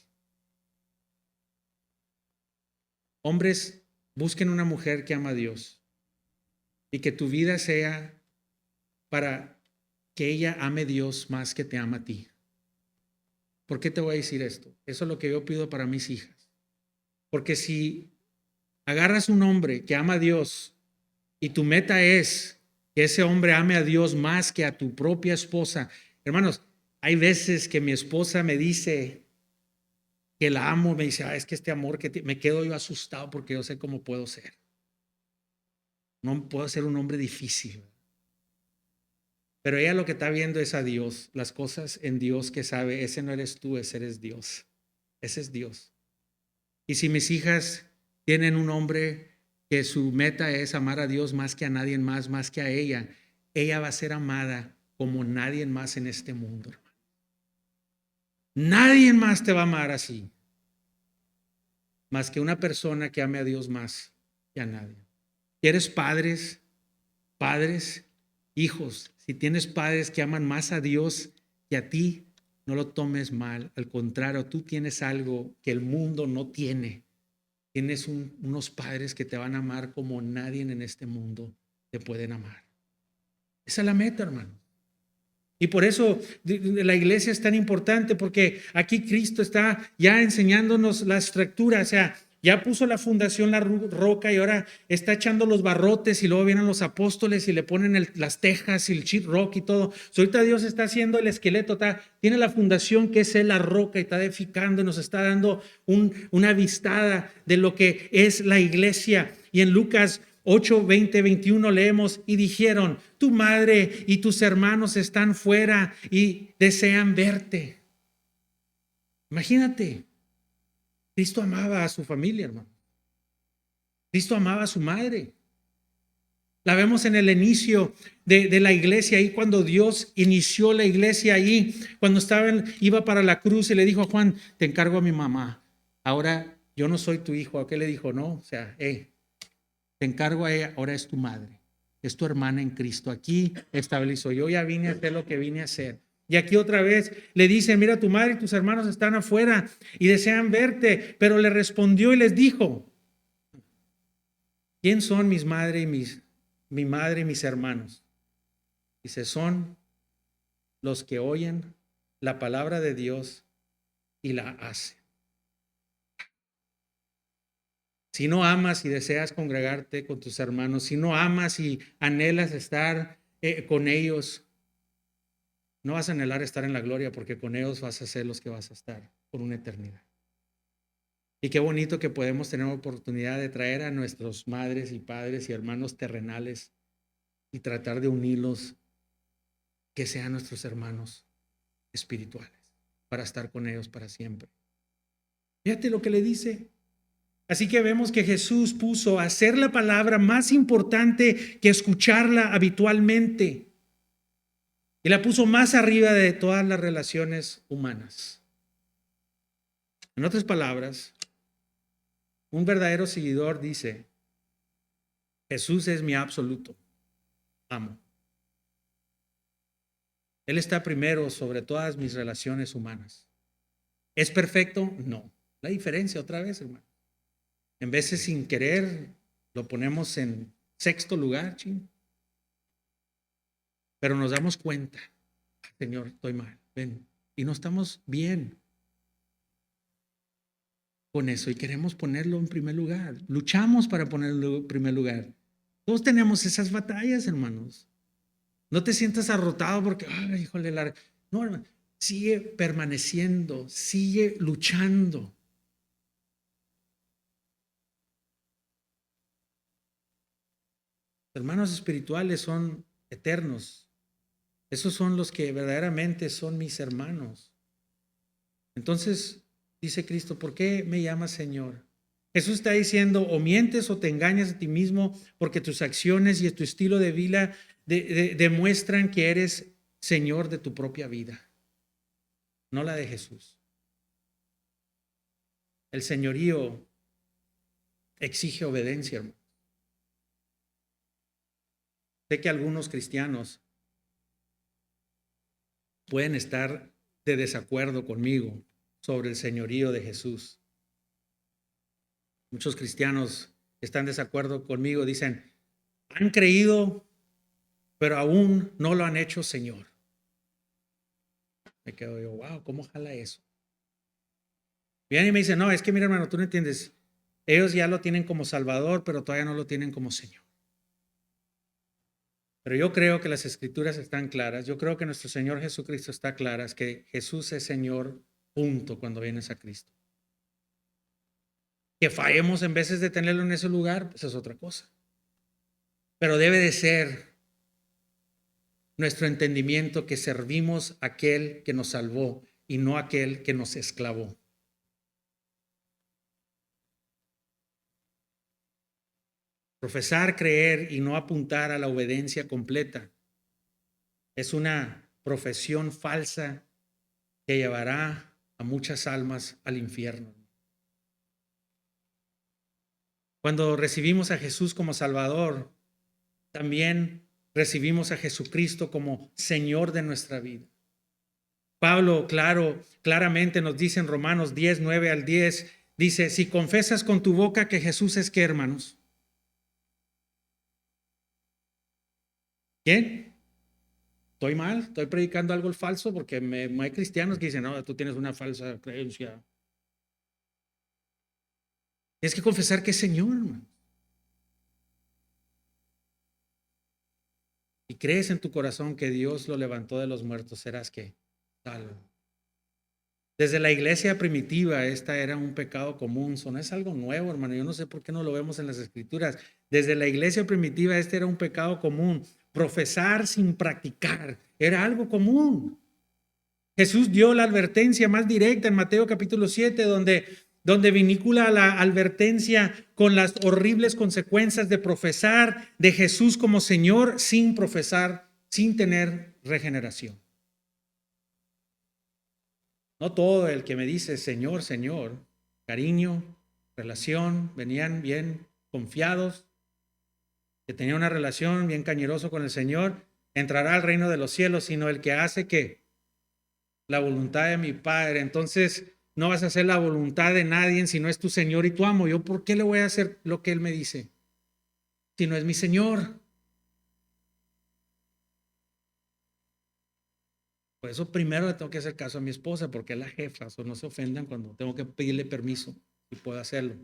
Hombres, busquen una mujer que ama a Dios y que tu vida sea para que ella ame a Dios más que te ama a ti. ¿Por qué te voy a decir esto? Eso es lo que yo pido para mis hijas. Porque si agarras un hombre que ama a Dios y tu meta es que ese hombre ame a Dios más que a tu propia esposa, hermanos, hay veces que mi esposa me dice que la amo, me dice, es que este amor me quedo yo asustado porque yo sé cómo puedo ser. No puedo ser un hombre difícil. Pero ella lo que está viendo es a Dios, las cosas en Dios que sabe, ese no eres tú, ese eres Dios. Ese es Dios. Y si mis hijas tienen un hombre que su meta es amar a Dios más que a nadie más, más que a ella va a ser amada como nadie más en este mundo. Nadie más te va a amar así, más que una persona que ame a Dios más que a nadie. ¿Quieres padres? Padres, hijos, si tienes padres que aman más a Dios que a ti, no lo tomes mal. Al contrario, tú tienes algo que el mundo no tiene. Tienes unos padres que te van a amar como nadie en este mundo te pueden amar. Esa es la meta, hermano. Y por eso la iglesia es tan importante, porque aquí Cristo está ya enseñándonos la estructura, o sea, ya puso la fundación, la roca, y ahora está echando los barrotes, y luego vienen los apóstoles y le ponen las tejas y el sheetrock y todo. Ahorita Dios está haciendo el esqueleto, tiene la fundación que es la roca y está edificando, y nos está dando una vistada de lo que es la iglesia. Y en Lucas 8, 20, 21 leemos, y dijeron, tu madre y tus hermanos están fuera y desean verte. Imagínate, Cristo amaba a su familia, hermano. Cristo amaba a su madre. La vemos en el inicio de la iglesia, ahí cuando Dios inició la iglesia, ahí cuando iba para la cruz y le dijo a Juan, te encargo a mi mamá. Ahora yo no soy tu hijo. ¿A qué le dijo? No, o sea, te encargo a ella, ahora es tu madre, es tu hermana en Cristo. Aquí estableció, yo ya vine a hacer lo que vine a hacer. Y aquí otra vez le dicen, mira, tu madre y tus hermanos están afuera y desean verte. Pero le respondió y les dijo, ¿quién son mi madre y mis hermanos? Dice, son los que oyen la palabra de Dios y la hacen. Si no amas y deseas congregarte con tus hermanos, si no amas y anhelas estar con ellos, no vas a anhelar estar en la gloria, porque con ellos vas a ser los que vas a estar por una eternidad. Y qué bonito que podemos tener oportunidad de traer a nuestros madres y padres y hermanos terrenales y tratar de unirlos, que sean nuestros hermanos espirituales, para estar con ellos para siempre. Fíjate lo que le dice. Así que vemos que Jesús puso a hacer la palabra más importante que escucharla habitualmente. Y la puso más arriba de todas las relaciones humanas. En otras palabras, un verdadero seguidor dice, Jesús es mi absoluto amo. Él está primero sobre todas mis relaciones humanas. ¿Es perfecto? No. La diferencia otra vez, hermano. En veces sin querer lo ponemos en sexto lugar, ching. Pero nos damos cuenta, Señor, estoy mal, ven. Y no estamos bien con eso y queremos ponerlo en primer lugar. Luchamos para ponerlo en primer lugar. Todos tenemos esas batallas, hermanos. No te sientas arrotado porque, ay, híjole, no, hermano, sigue permaneciendo, sigue luchando. Hermanos espirituales son eternos. Esos son los que verdaderamente son mis hermanos. Entonces, dice Cristo, ¿por qué me llamas Señor? Jesús está diciendo, o mientes o te engañas a ti mismo porque tus acciones y tu estilo de vida demuestran que eres Señor de tu propia vida, no la de Jesús. El señorío exige obediencia, hermano. Sé que algunos cristianos pueden estar de desacuerdo conmigo sobre el señorío de Jesús. Muchos cristianos están de desacuerdo conmigo, dicen, han creído, pero aún no lo han hecho Señor. Me quedo yo, wow, ¿cómo jala eso? Vienen y me dicen, no, es que mira hermano, tú no entiendes. Ellos ya lo tienen como Salvador, pero todavía no lo tienen como Señor. Pero yo creo que las escrituras están claras. Yo creo que nuestro Señor Jesucristo está claras, que Jesús es Señor, punto, cuando vienes a Cristo. Que fallemos en veces de tenerlo en ese lugar, pues es otra cosa. Pero debe de ser nuestro entendimiento que servimos a aquel que nos salvó y no a aquel que nos esclavó. Profesar, creer y no apuntar a la obediencia completa es una profesión falsa que llevará a muchas almas al infierno. Cuando recibimos a Jesús como Salvador, también recibimos a Jesucristo como Señor de nuestra vida. Pablo, claramente nos dice en Romanos 10, 9 al 10, dice, si confesas con tu boca que Jesús es, ¿qué, hermanos? ¿Quién? ¿Estoy mal? ¿Estoy predicando algo falso? Porque hay cristianos que dicen, no, tú tienes una falsa creencia. Tienes que confesar que es Señor, hermano. Y crees en tu corazón que Dios lo levantó de los muertos, serás que salvo. Desde la iglesia primitiva, esta era un pecado común. Eso no es algo nuevo, hermano. Yo no sé por qué no lo vemos en las escrituras. Desde la iglesia primitiva, este era un pecado común. Profesar sin practicar era algo común. Jesús dio la advertencia más directa en Mateo capítulo 7, donde vincula la advertencia con las horribles consecuencias de profesar de Jesús como Señor sin profesar, sin tener regeneración. No todo el que me dice Señor, Señor, cariño, relación, venían bien confiados, que tenía una relación bien cañeroso con el Señor, entrará al reino de los cielos, sino el que hace que la voluntad de mi Padre. Entonces, no vas a hacer la voluntad de nadie si no es tu Señor y tu amo. ¿Yo por qué le voy a hacer lo que Él me dice? Si no es mi Señor. Por eso primero le tengo que hacer caso a mi esposa, porque es la jefa, o no se ofendan cuando tengo que pedirle permiso y puedo hacerlo.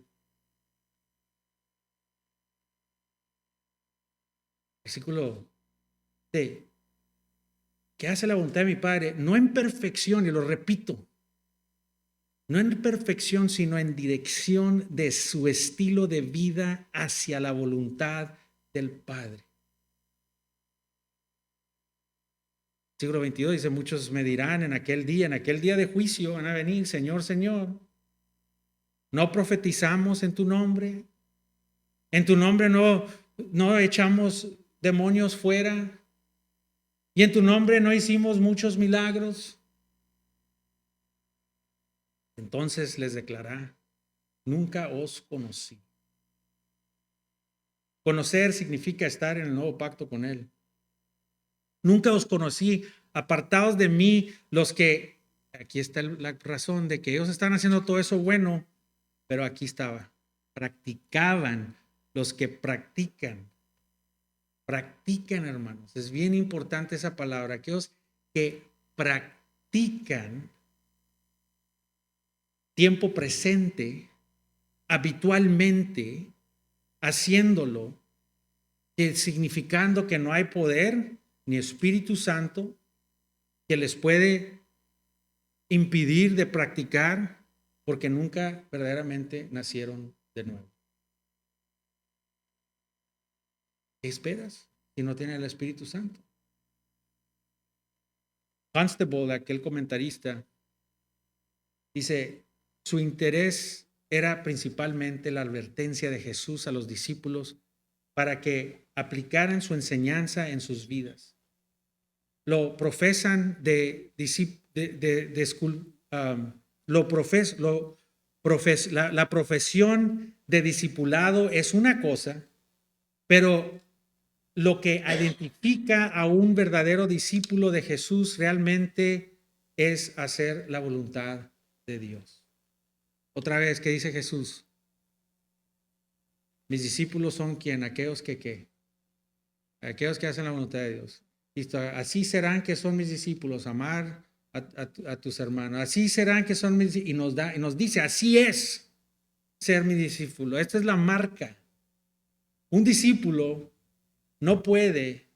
Versículo D. Que hace la voluntad de mi Padre, no en perfección, y lo repito, no en perfección, sino en dirección de su estilo de vida hacia la voluntad del Padre. Siglo 22 dice, muchos me dirán en aquel día de juicio van a venir, Señor, Señor, ¿no profetizamos en tu nombre? ¿En tu nombre no echamos demonios fuera? ¿Y en tu nombre no hicimos muchos milagros? Entonces les declarará, nunca os conocí. Conocer significa estar en el nuevo pacto con Él. Nunca os conocí, apartados de mí los que, aquí está la razón de que ellos están haciendo todo eso bueno, pero aquí estaba, practicaban, los que practican, hermanos, es bien importante esa palabra, aquellos que practican tiempo presente, habitualmente, haciéndolo, significando que no hay poder ni Espíritu Santo que les puede impedir de practicar porque nunca verdaderamente nacieron de nuevo. ¿Qué esperas si no tienen el Espíritu Santo? Constable, aquel comentarista, dice, su interés era principalmente la advertencia de Jesús a los discípulos para que aplicaran su enseñanza en sus vidas. Lo profesan la profesión de discipulado es una cosa, pero lo que identifica a un verdadero discípulo de Jesús realmente es hacer la voluntad de Dios. Otra vez, ¿qué dice Jesús? Mis discípulos son quien, aquellos que hacen la voluntad de Dios. Listo, así serán que son mis discípulos, amar a tus hermanos. Así serán que son mis discípulos. Y nos dice, así es ser mi discípulo. Esta es la marca. Un discípulo no puede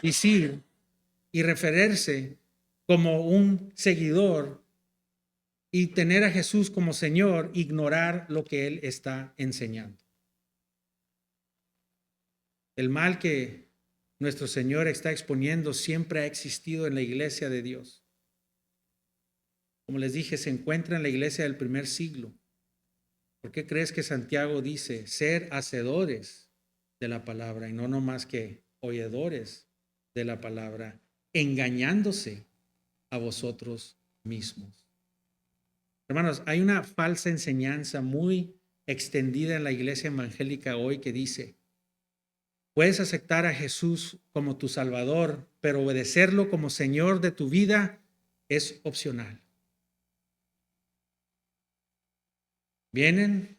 decir y referirse como un seguidor y tener a Jesús como Señor, ignorar lo que Él está enseñando. El mal que nuestro Señor está exponiendo siempre ha existido en la iglesia de Dios. Como les dije, se encuentra en la iglesia del primer siglo. ¿Por qué crees que Santiago dice ser hacedores de la palabra y no nomás que oidores de la palabra, engañándose a vosotros mismos? Hermanos, hay una falsa enseñanza muy extendida en la iglesia evangélica hoy que dice, puedes aceptar a Jesús como tu Salvador, pero obedecerlo como Señor de tu vida es opcional. Vienen,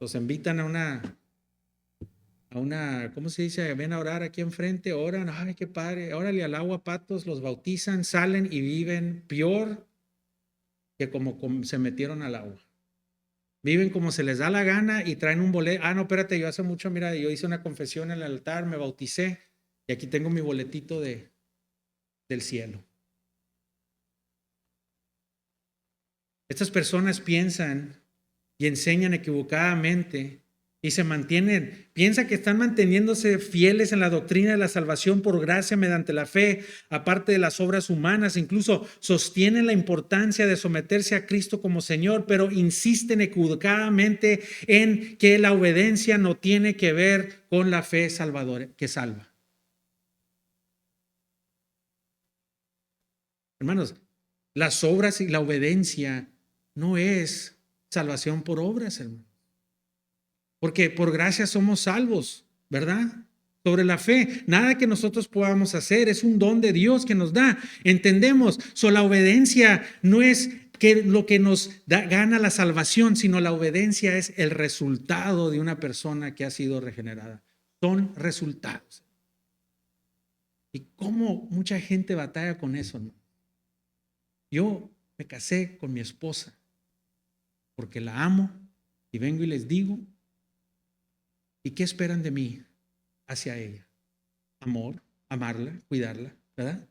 los invitan a una, ¿cómo se dice? Ven a orar aquí enfrente, oran, ay, qué padre, órale al agua, patos, los bautizan, salen y viven peor que como se metieron al agua. Viven como se les da la gana y traen un boleto. Ah, no, espérate, yo hace mucho, mira, yo hice una confesión en el altar, me bauticé y aquí tengo mi boletito del cielo. Estas personas piensan y enseñan equivocadamente y se mantienen, piensan que están manteniéndose fieles en la doctrina de la salvación por gracia mediante la fe, aparte de las obras humanas, incluso sostienen la importancia de someterse a Cristo como Señor, pero insisten equivocadamente en que la obediencia no tiene que ver con la fe salvadora que salva. Hermanos, las obras y la obediencia no es salvación por obras, hermano. Porque por gracia somos salvos, ¿verdad? Sobre la fe, nada que nosotros podamos hacer, es un don de Dios que nos da. Entendemos, la obediencia no es que lo que nos gana la salvación, sino la obediencia es el resultado de una persona que ha sido regenerada. Son resultados. ¿Y cómo mucha gente batalla con eso, no? Yo me casé con mi esposa porque la amo y vengo y les digo, ¿y qué esperan de mí hacia ella? Amor, amarla, cuidarla, ¿verdad?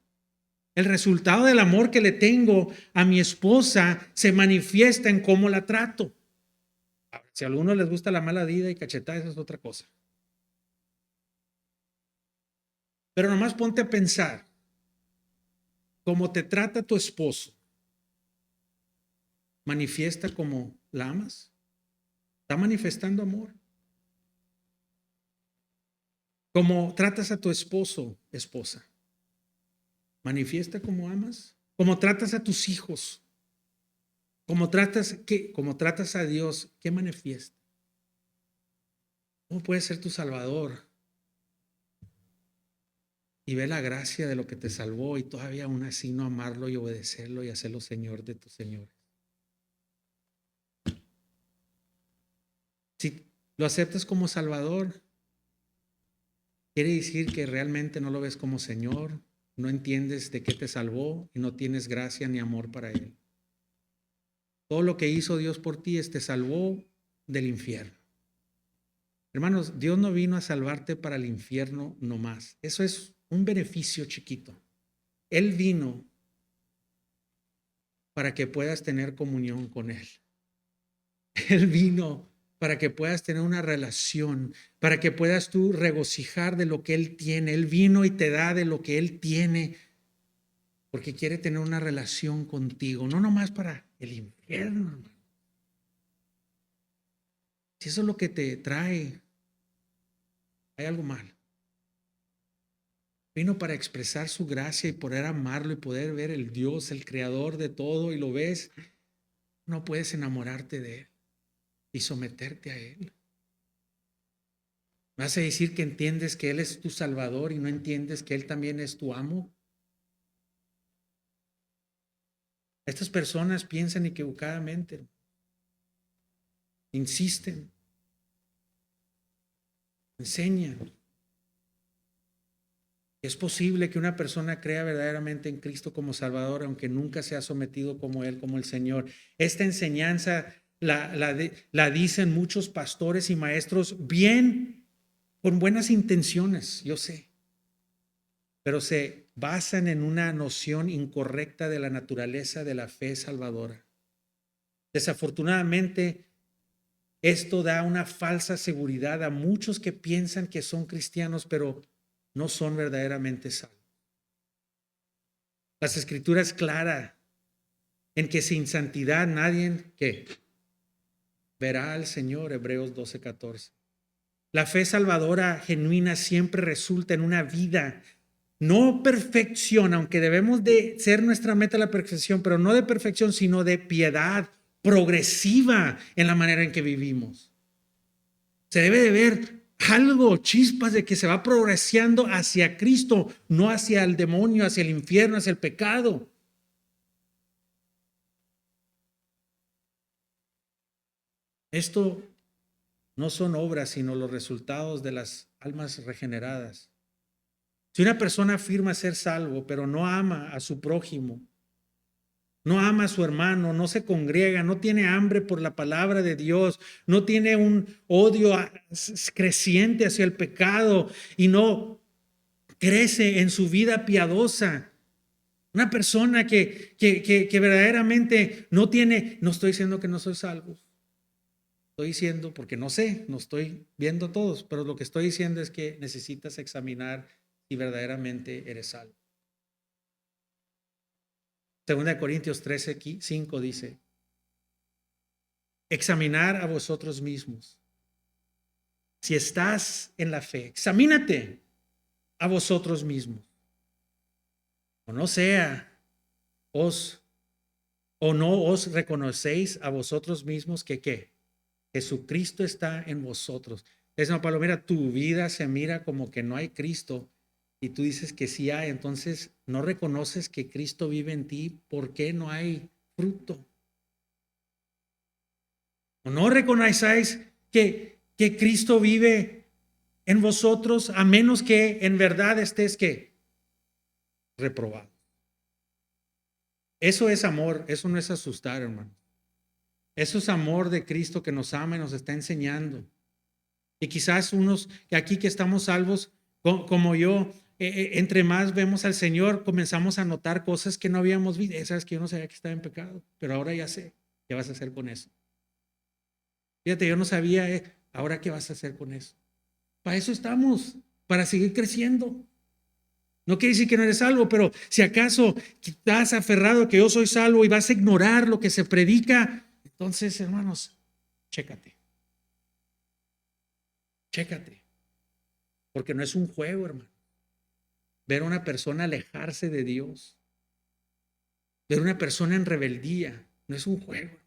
El resultado del amor que le tengo a mi esposa se manifiesta en cómo la trato. Si a algunos les gusta la mala vida y cachetada, eso es otra cosa. Pero nomás ponte a pensar, cómo te trata tu esposo, ¿manifiesta como la amas? ¿Está manifestando amor? ¿Cómo tratas a tu esposo, esposa? ¿Manifiesta como amas? ¿Cómo tratas a tus hijos? ¿Cómo tratas a Dios? ¿Qué manifiesta? ¿Cómo puede ser tu Salvador? Y ve la gracia de lo que te salvó y todavía aún así no amarlo y obedecerlo y hacerlo Señor de tus señores. Si lo aceptas como Salvador, quiere decir que realmente no lo ves como Señor, no entiendes de qué te salvó y no tienes gracia ni amor para Él. Todo lo que hizo Dios por ti te salvó del infierno. Hermanos, Dios no vino a salvarte para el infierno nomás. Eso es un beneficio chiquito. Él vino para que puedas tener comunión con Él. Él vino para que puedas tener una relación, para que puedas tú regocijar de lo que Él tiene. Él vino y te da de lo que Él tiene, porque quiere tener una relación contigo, no nomás para el infierno, hermano. Si eso es lo que te trae, hay algo mal. Vino para expresar su gracia y poder amarlo y poder ver el Dios, el creador de todo, y lo ves. No puedes enamorarte de Él y someterte a Él. ¿Me vas a decir que entiendes que Él es tu Salvador y no entiendes que Él también es tu amo? Estas personas piensan equivocadamente, insisten, enseñan. Es posible que una persona crea verdaderamente en Cristo como Salvador, aunque nunca se ha sometido como Él, como el Señor. Esta enseñanza la dicen muchos pastores y maestros bien, con buenas intenciones, yo sé, pero se basan en una noción incorrecta de la naturaleza de la fe salvadora. Desafortunadamente, esto da una falsa seguridad a muchos que piensan que son cristianos, pero no son verdaderamente salvos. Las Escrituras clara en que sin santidad nadie ¿qué? Verá al Señor, Hebreos 12:14. La fe salvadora genuina siempre resulta en una vida, no perfección, aunque debemos de ser nuestra meta la perfección, pero no de perfección, sino de piedad progresiva en la manera en que vivimos. Se debe de ver algo, chispas de que se va progresando hacia Cristo, no hacia el demonio, hacia el infierno, hacia el pecado. Esto no son obras, sino los resultados de las almas regeneradas. Si una persona afirma ser salvo, pero no ama a su prójimo, no ama a su hermano, no se congrega, no tiene hambre por la palabra de Dios, no tiene un odio creciente hacia el pecado y no crece en su vida piadosa. Una persona que verdaderamente no tiene, no estoy diciendo que no soy salvo, estoy diciendo, porque no sé, no estoy viendo a todos, pero lo que estoy diciendo es que necesitas examinar si verdaderamente eres salvo. Segunda de Corintios 13:5 dice, examinar a vosotros mismos. Si estás en la fe, examínate a vosotros mismos. O no sea, o no os reconocéis a vosotros mismos que ¿qué? Jesucristo está en vosotros. Es una palabra, mira, tu vida se mira como que no hay Cristo y tú dices que sí hay, entonces no reconoces que Cristo vive en ti, ¿por qué no hay fruto? ¿O no reconocéis que Cristo vive en vosotros a menos que en verdad estés ¿qué? Reprobado? Eso es amor, eso no es asustar, hermano. Eso es amor de Cristo que nos ama y nos está enseñando. Y quizás unos aquí que estamos salvos, como yo, entre más vemos al Señor, comenzamos a notar cosas que no habíamos visto. Sabes que yo no sabía que estaba en pecado, pero ahora ya sé. ¿Qué vas a hacer con eso? Fíjate, yo no sabía, ahora qué vas a hacer con eso. Para eso estamos, para seguir creciendo. No quiere decir que no eres salvo, pero si acaso estás aferrado que yo soy salvo y vas a ignorar lo que se predica, entonces, hermanos, chécate. Chécate. Porque no es un juego, hermano. Ver a una persona alejarse de Dios, ver a una persona en rebeldía, no es un juego.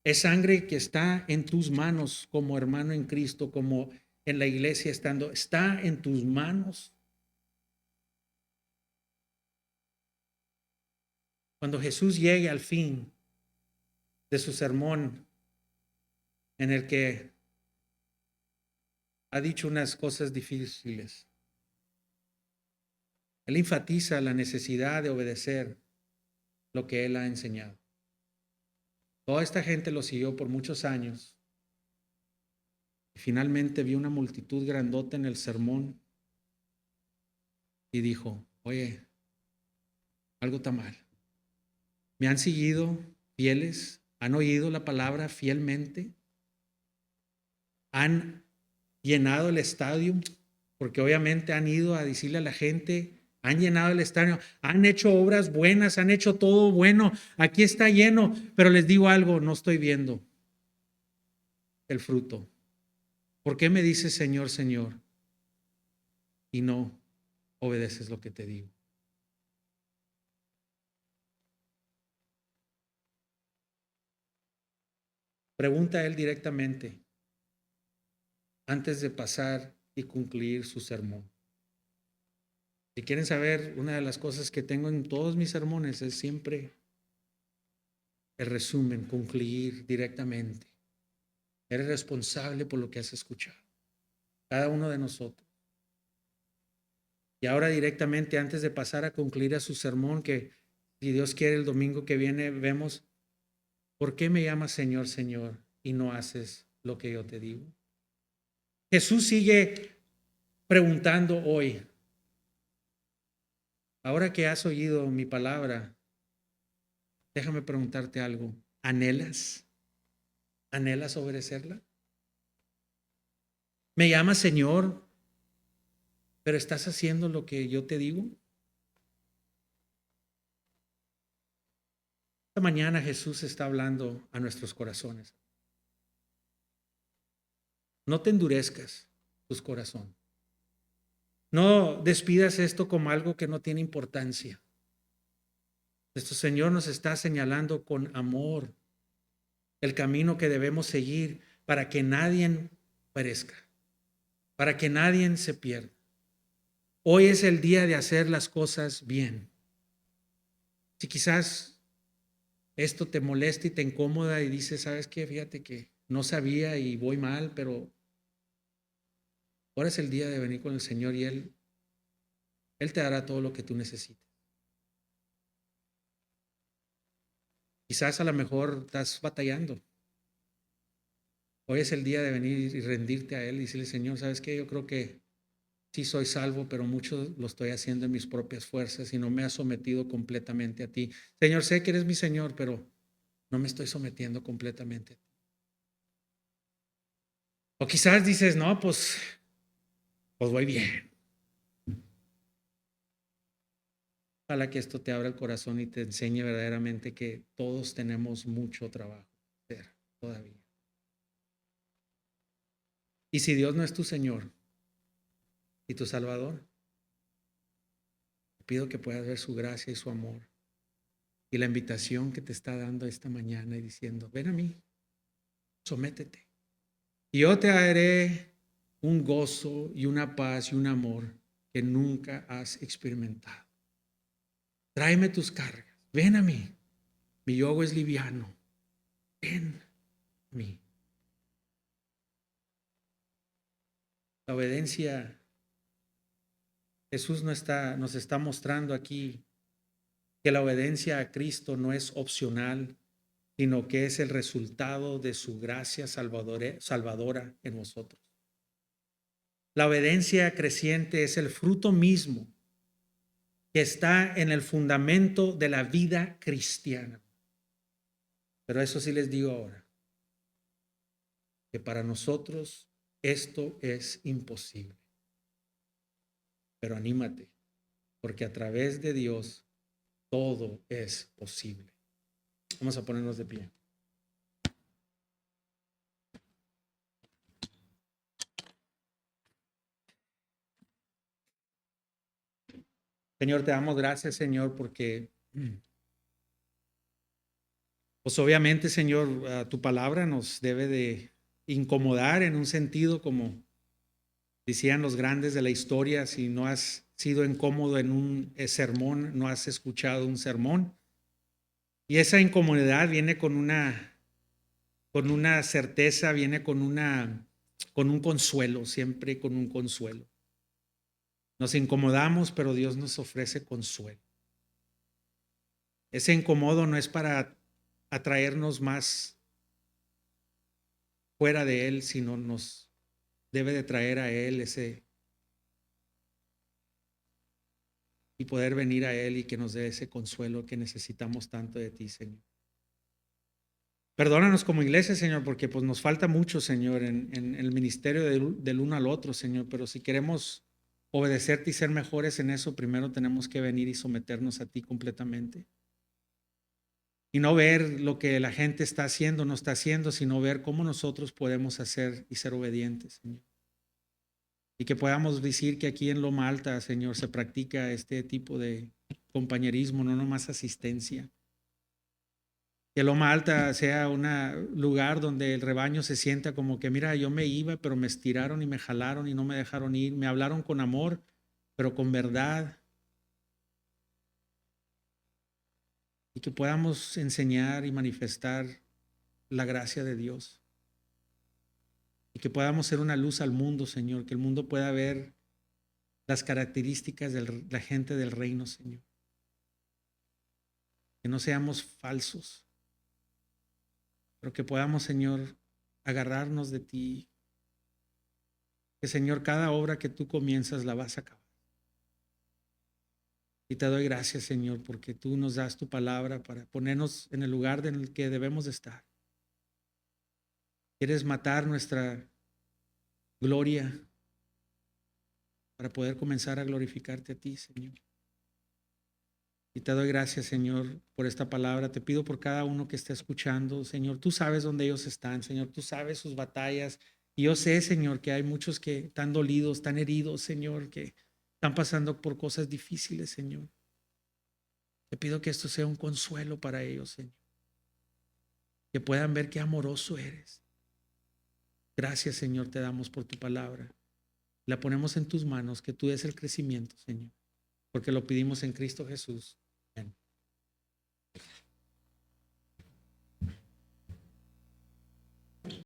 Es sangre que está en tus manos como hermano en Cristo, como en la iglesia estando, está en tus manos. Cuando Jesús llegue al fin de su sermón, en el que ha dicho unas cosas difíciles, Él enfatiza la necesidad de obedecer lo que Él ha enseñado. Toda esta gente lo siguió por muchos años. Y finalmente vio una multitud grandota en el sermón y dijo, oye, algo está mal. Me han seguido fieles, han oído la palabra fielmente, han llenado el estadio, porque obviamente han ido a decirle a la gente, han llenado el estadio, han hecho obras buenas, han hecho todo bueno, aquí está lleno, pero les digo algo, no estoy viendo el fruto. ¿Por qué me dices Señor, Señor? Y no obedeces lo que te digo. Pregunta a él directamente antes de pasar y concluir su sermón. Si quieren saber, una de las cosas que tengo en todos mis sermones es siempre el resumen, concluir directamente. Eres responsable por lo que has escuchado. Cada uno de nosotros. Y ahora directamente, antes de pasar a concluir a su sermón, que si Dios quiere el domingo que viene, vemos, ¿por qué me llamas Señor, Señor y no haces lo que yo te digo? Jesús sigue preguntando hoy, ahora que has oído mi palabra, déjame preguntarte algo. ¿Anhelas? ¿Anhelas obedecerla? Me llamas Señor, pero ¿estás haciendo lo que yo te digo? Esta mañana Jesús está hablando a nuestros corazones. No te endurezcas tus corazones. No despidas esto como algo que no tiene importancia. Nuestro Señor nos está señalando con amor el camino que debemos seguir para que nadie perezca, para que nadie se pierda. Hoy es el día de hacer las cosas bien. Si quizás esto te molesta y te incomoda y dices, ¿sabes qué? Fíjate que no sabía y voy mal, pero ahora es el día de venir con el Señor y Él te dará todo lo que tú necesites. Quizás a lo mejor estás batallando. Hoy es el día de venir y rendirte a Él y decirle, Señor, ¿sabes qué? Yo creo que sí soy salvo, pero mucho lo estoy haciendo en mis propias fuerzas y no me has sometido completamente a ti. Señor, sé que eres mi Señor, pero no me estoy sometiendo completamente a ti. O quizás dices, no, pues voy bien. Ojalá que esto te abra el corazón y te enseñe verdaderamente que todos tenemos mucho trabajo que hacer todavía. Y si Dios no es tu Señor y tu Salvador, te pido que puedas ver su gracia y su amor y la invitación que te está dando esta mañana y diciendo, ven a mí, sométete. Y yo te daré un gozo y una paz y un amor que nunca has experimentado. Tráeme tus cargas, ven a mí. Mi yugo es liviano, ven a mí. La obediencia, Jesús nos está mostrando aquí que la obediencia a Cristo no es opcional, sino que es el resultado de su gracia salvadora en nosotros. La obediencia creciente es el fruto mismo que está en el fundamento de la vida cristiana. Pero eso sí les digo ahora, que para nosotros esto es imposible. Pero anímate, porque a través de Dios todo es posible. Vamos a ponernos de pie. Señor, te damos gracias, Señor, porque pues obviamente, Señor, tu palabra nos debe de incomodar en un sentido como decían los grandes de la historia, si no has sido incómodo en un sermón, no has escuchado un sermón. Y esa incomodidad viene con una certeza, viene con un consuelo, siempre con un consuelo. Nos incomodamos, pero Dios nos ofrece consuelo. Ese incomodo no es para atraernos más fuera de Él, sino nos debe de traer a Él y poder venir a Él y que nos dé ese consuelo que necesitamos tanto de ti, Señor. Perdónanos como iglesia, Señor, porque pues nos falta mucho, Señor, en el ministerio del uno al otro, Señor, pero si queremos obedecerte y ser mejores en eso, primero tenemos que venir y someternos a ti completamente. Y no ver lo que la gente está haciendo, no está haciendo, sino ver cómo nosotros podemos hacer y ser obedientes, Señor. Y que podamos decir que aquí en Loma Alta, Señor, se practica este tipo de compañerismo, no nomás asistencia. Que Loma Alta sea un lugar donde el rebaño se sienta como que, mira, yo me iba, pero me estiraron y me jalaron y no me dejaron ir. Me hablaron con amor, pero con verdad. Y que podamos enseñar y manifestar la gracia de Dios. Y que podamos ser una luz al mundo, Señor. Que el mundo pueda ver las características de la gente del reino, Señor. Que no seamos falsos, pero que podamos, Señor, agarrarnos de ti. Que, Señor, cada obra que tú comienzas la vas a acabar. Y te doy gracias, Señor, porque tú nos das tu palabra para ponernos en el lugar en el que debemos de estar. Quieres matar nuestra gloria para poder comenzar a glorificarte a ti, Señor. Y te doy gracias, Señor, por esta palabra. Te pido por cada uno que está escuchando, Señor. Tú sabes dónde ellos están, Señor. Tú sabes sus batallas. Y yo sé, Señor, que hay muchos que están dolidos, están heridos, Señor, que están pasando por cosas difíciles, Señor. Te pido que esto sea un consuelo para ellos, Señor. Que puedan ver qué amoroso eres. Gracias, Señor, te damos por tu palabra. La ponemos en tus manos, que tú des el crecimiento, Señor, porque lo pedimos en Cristo Jesús.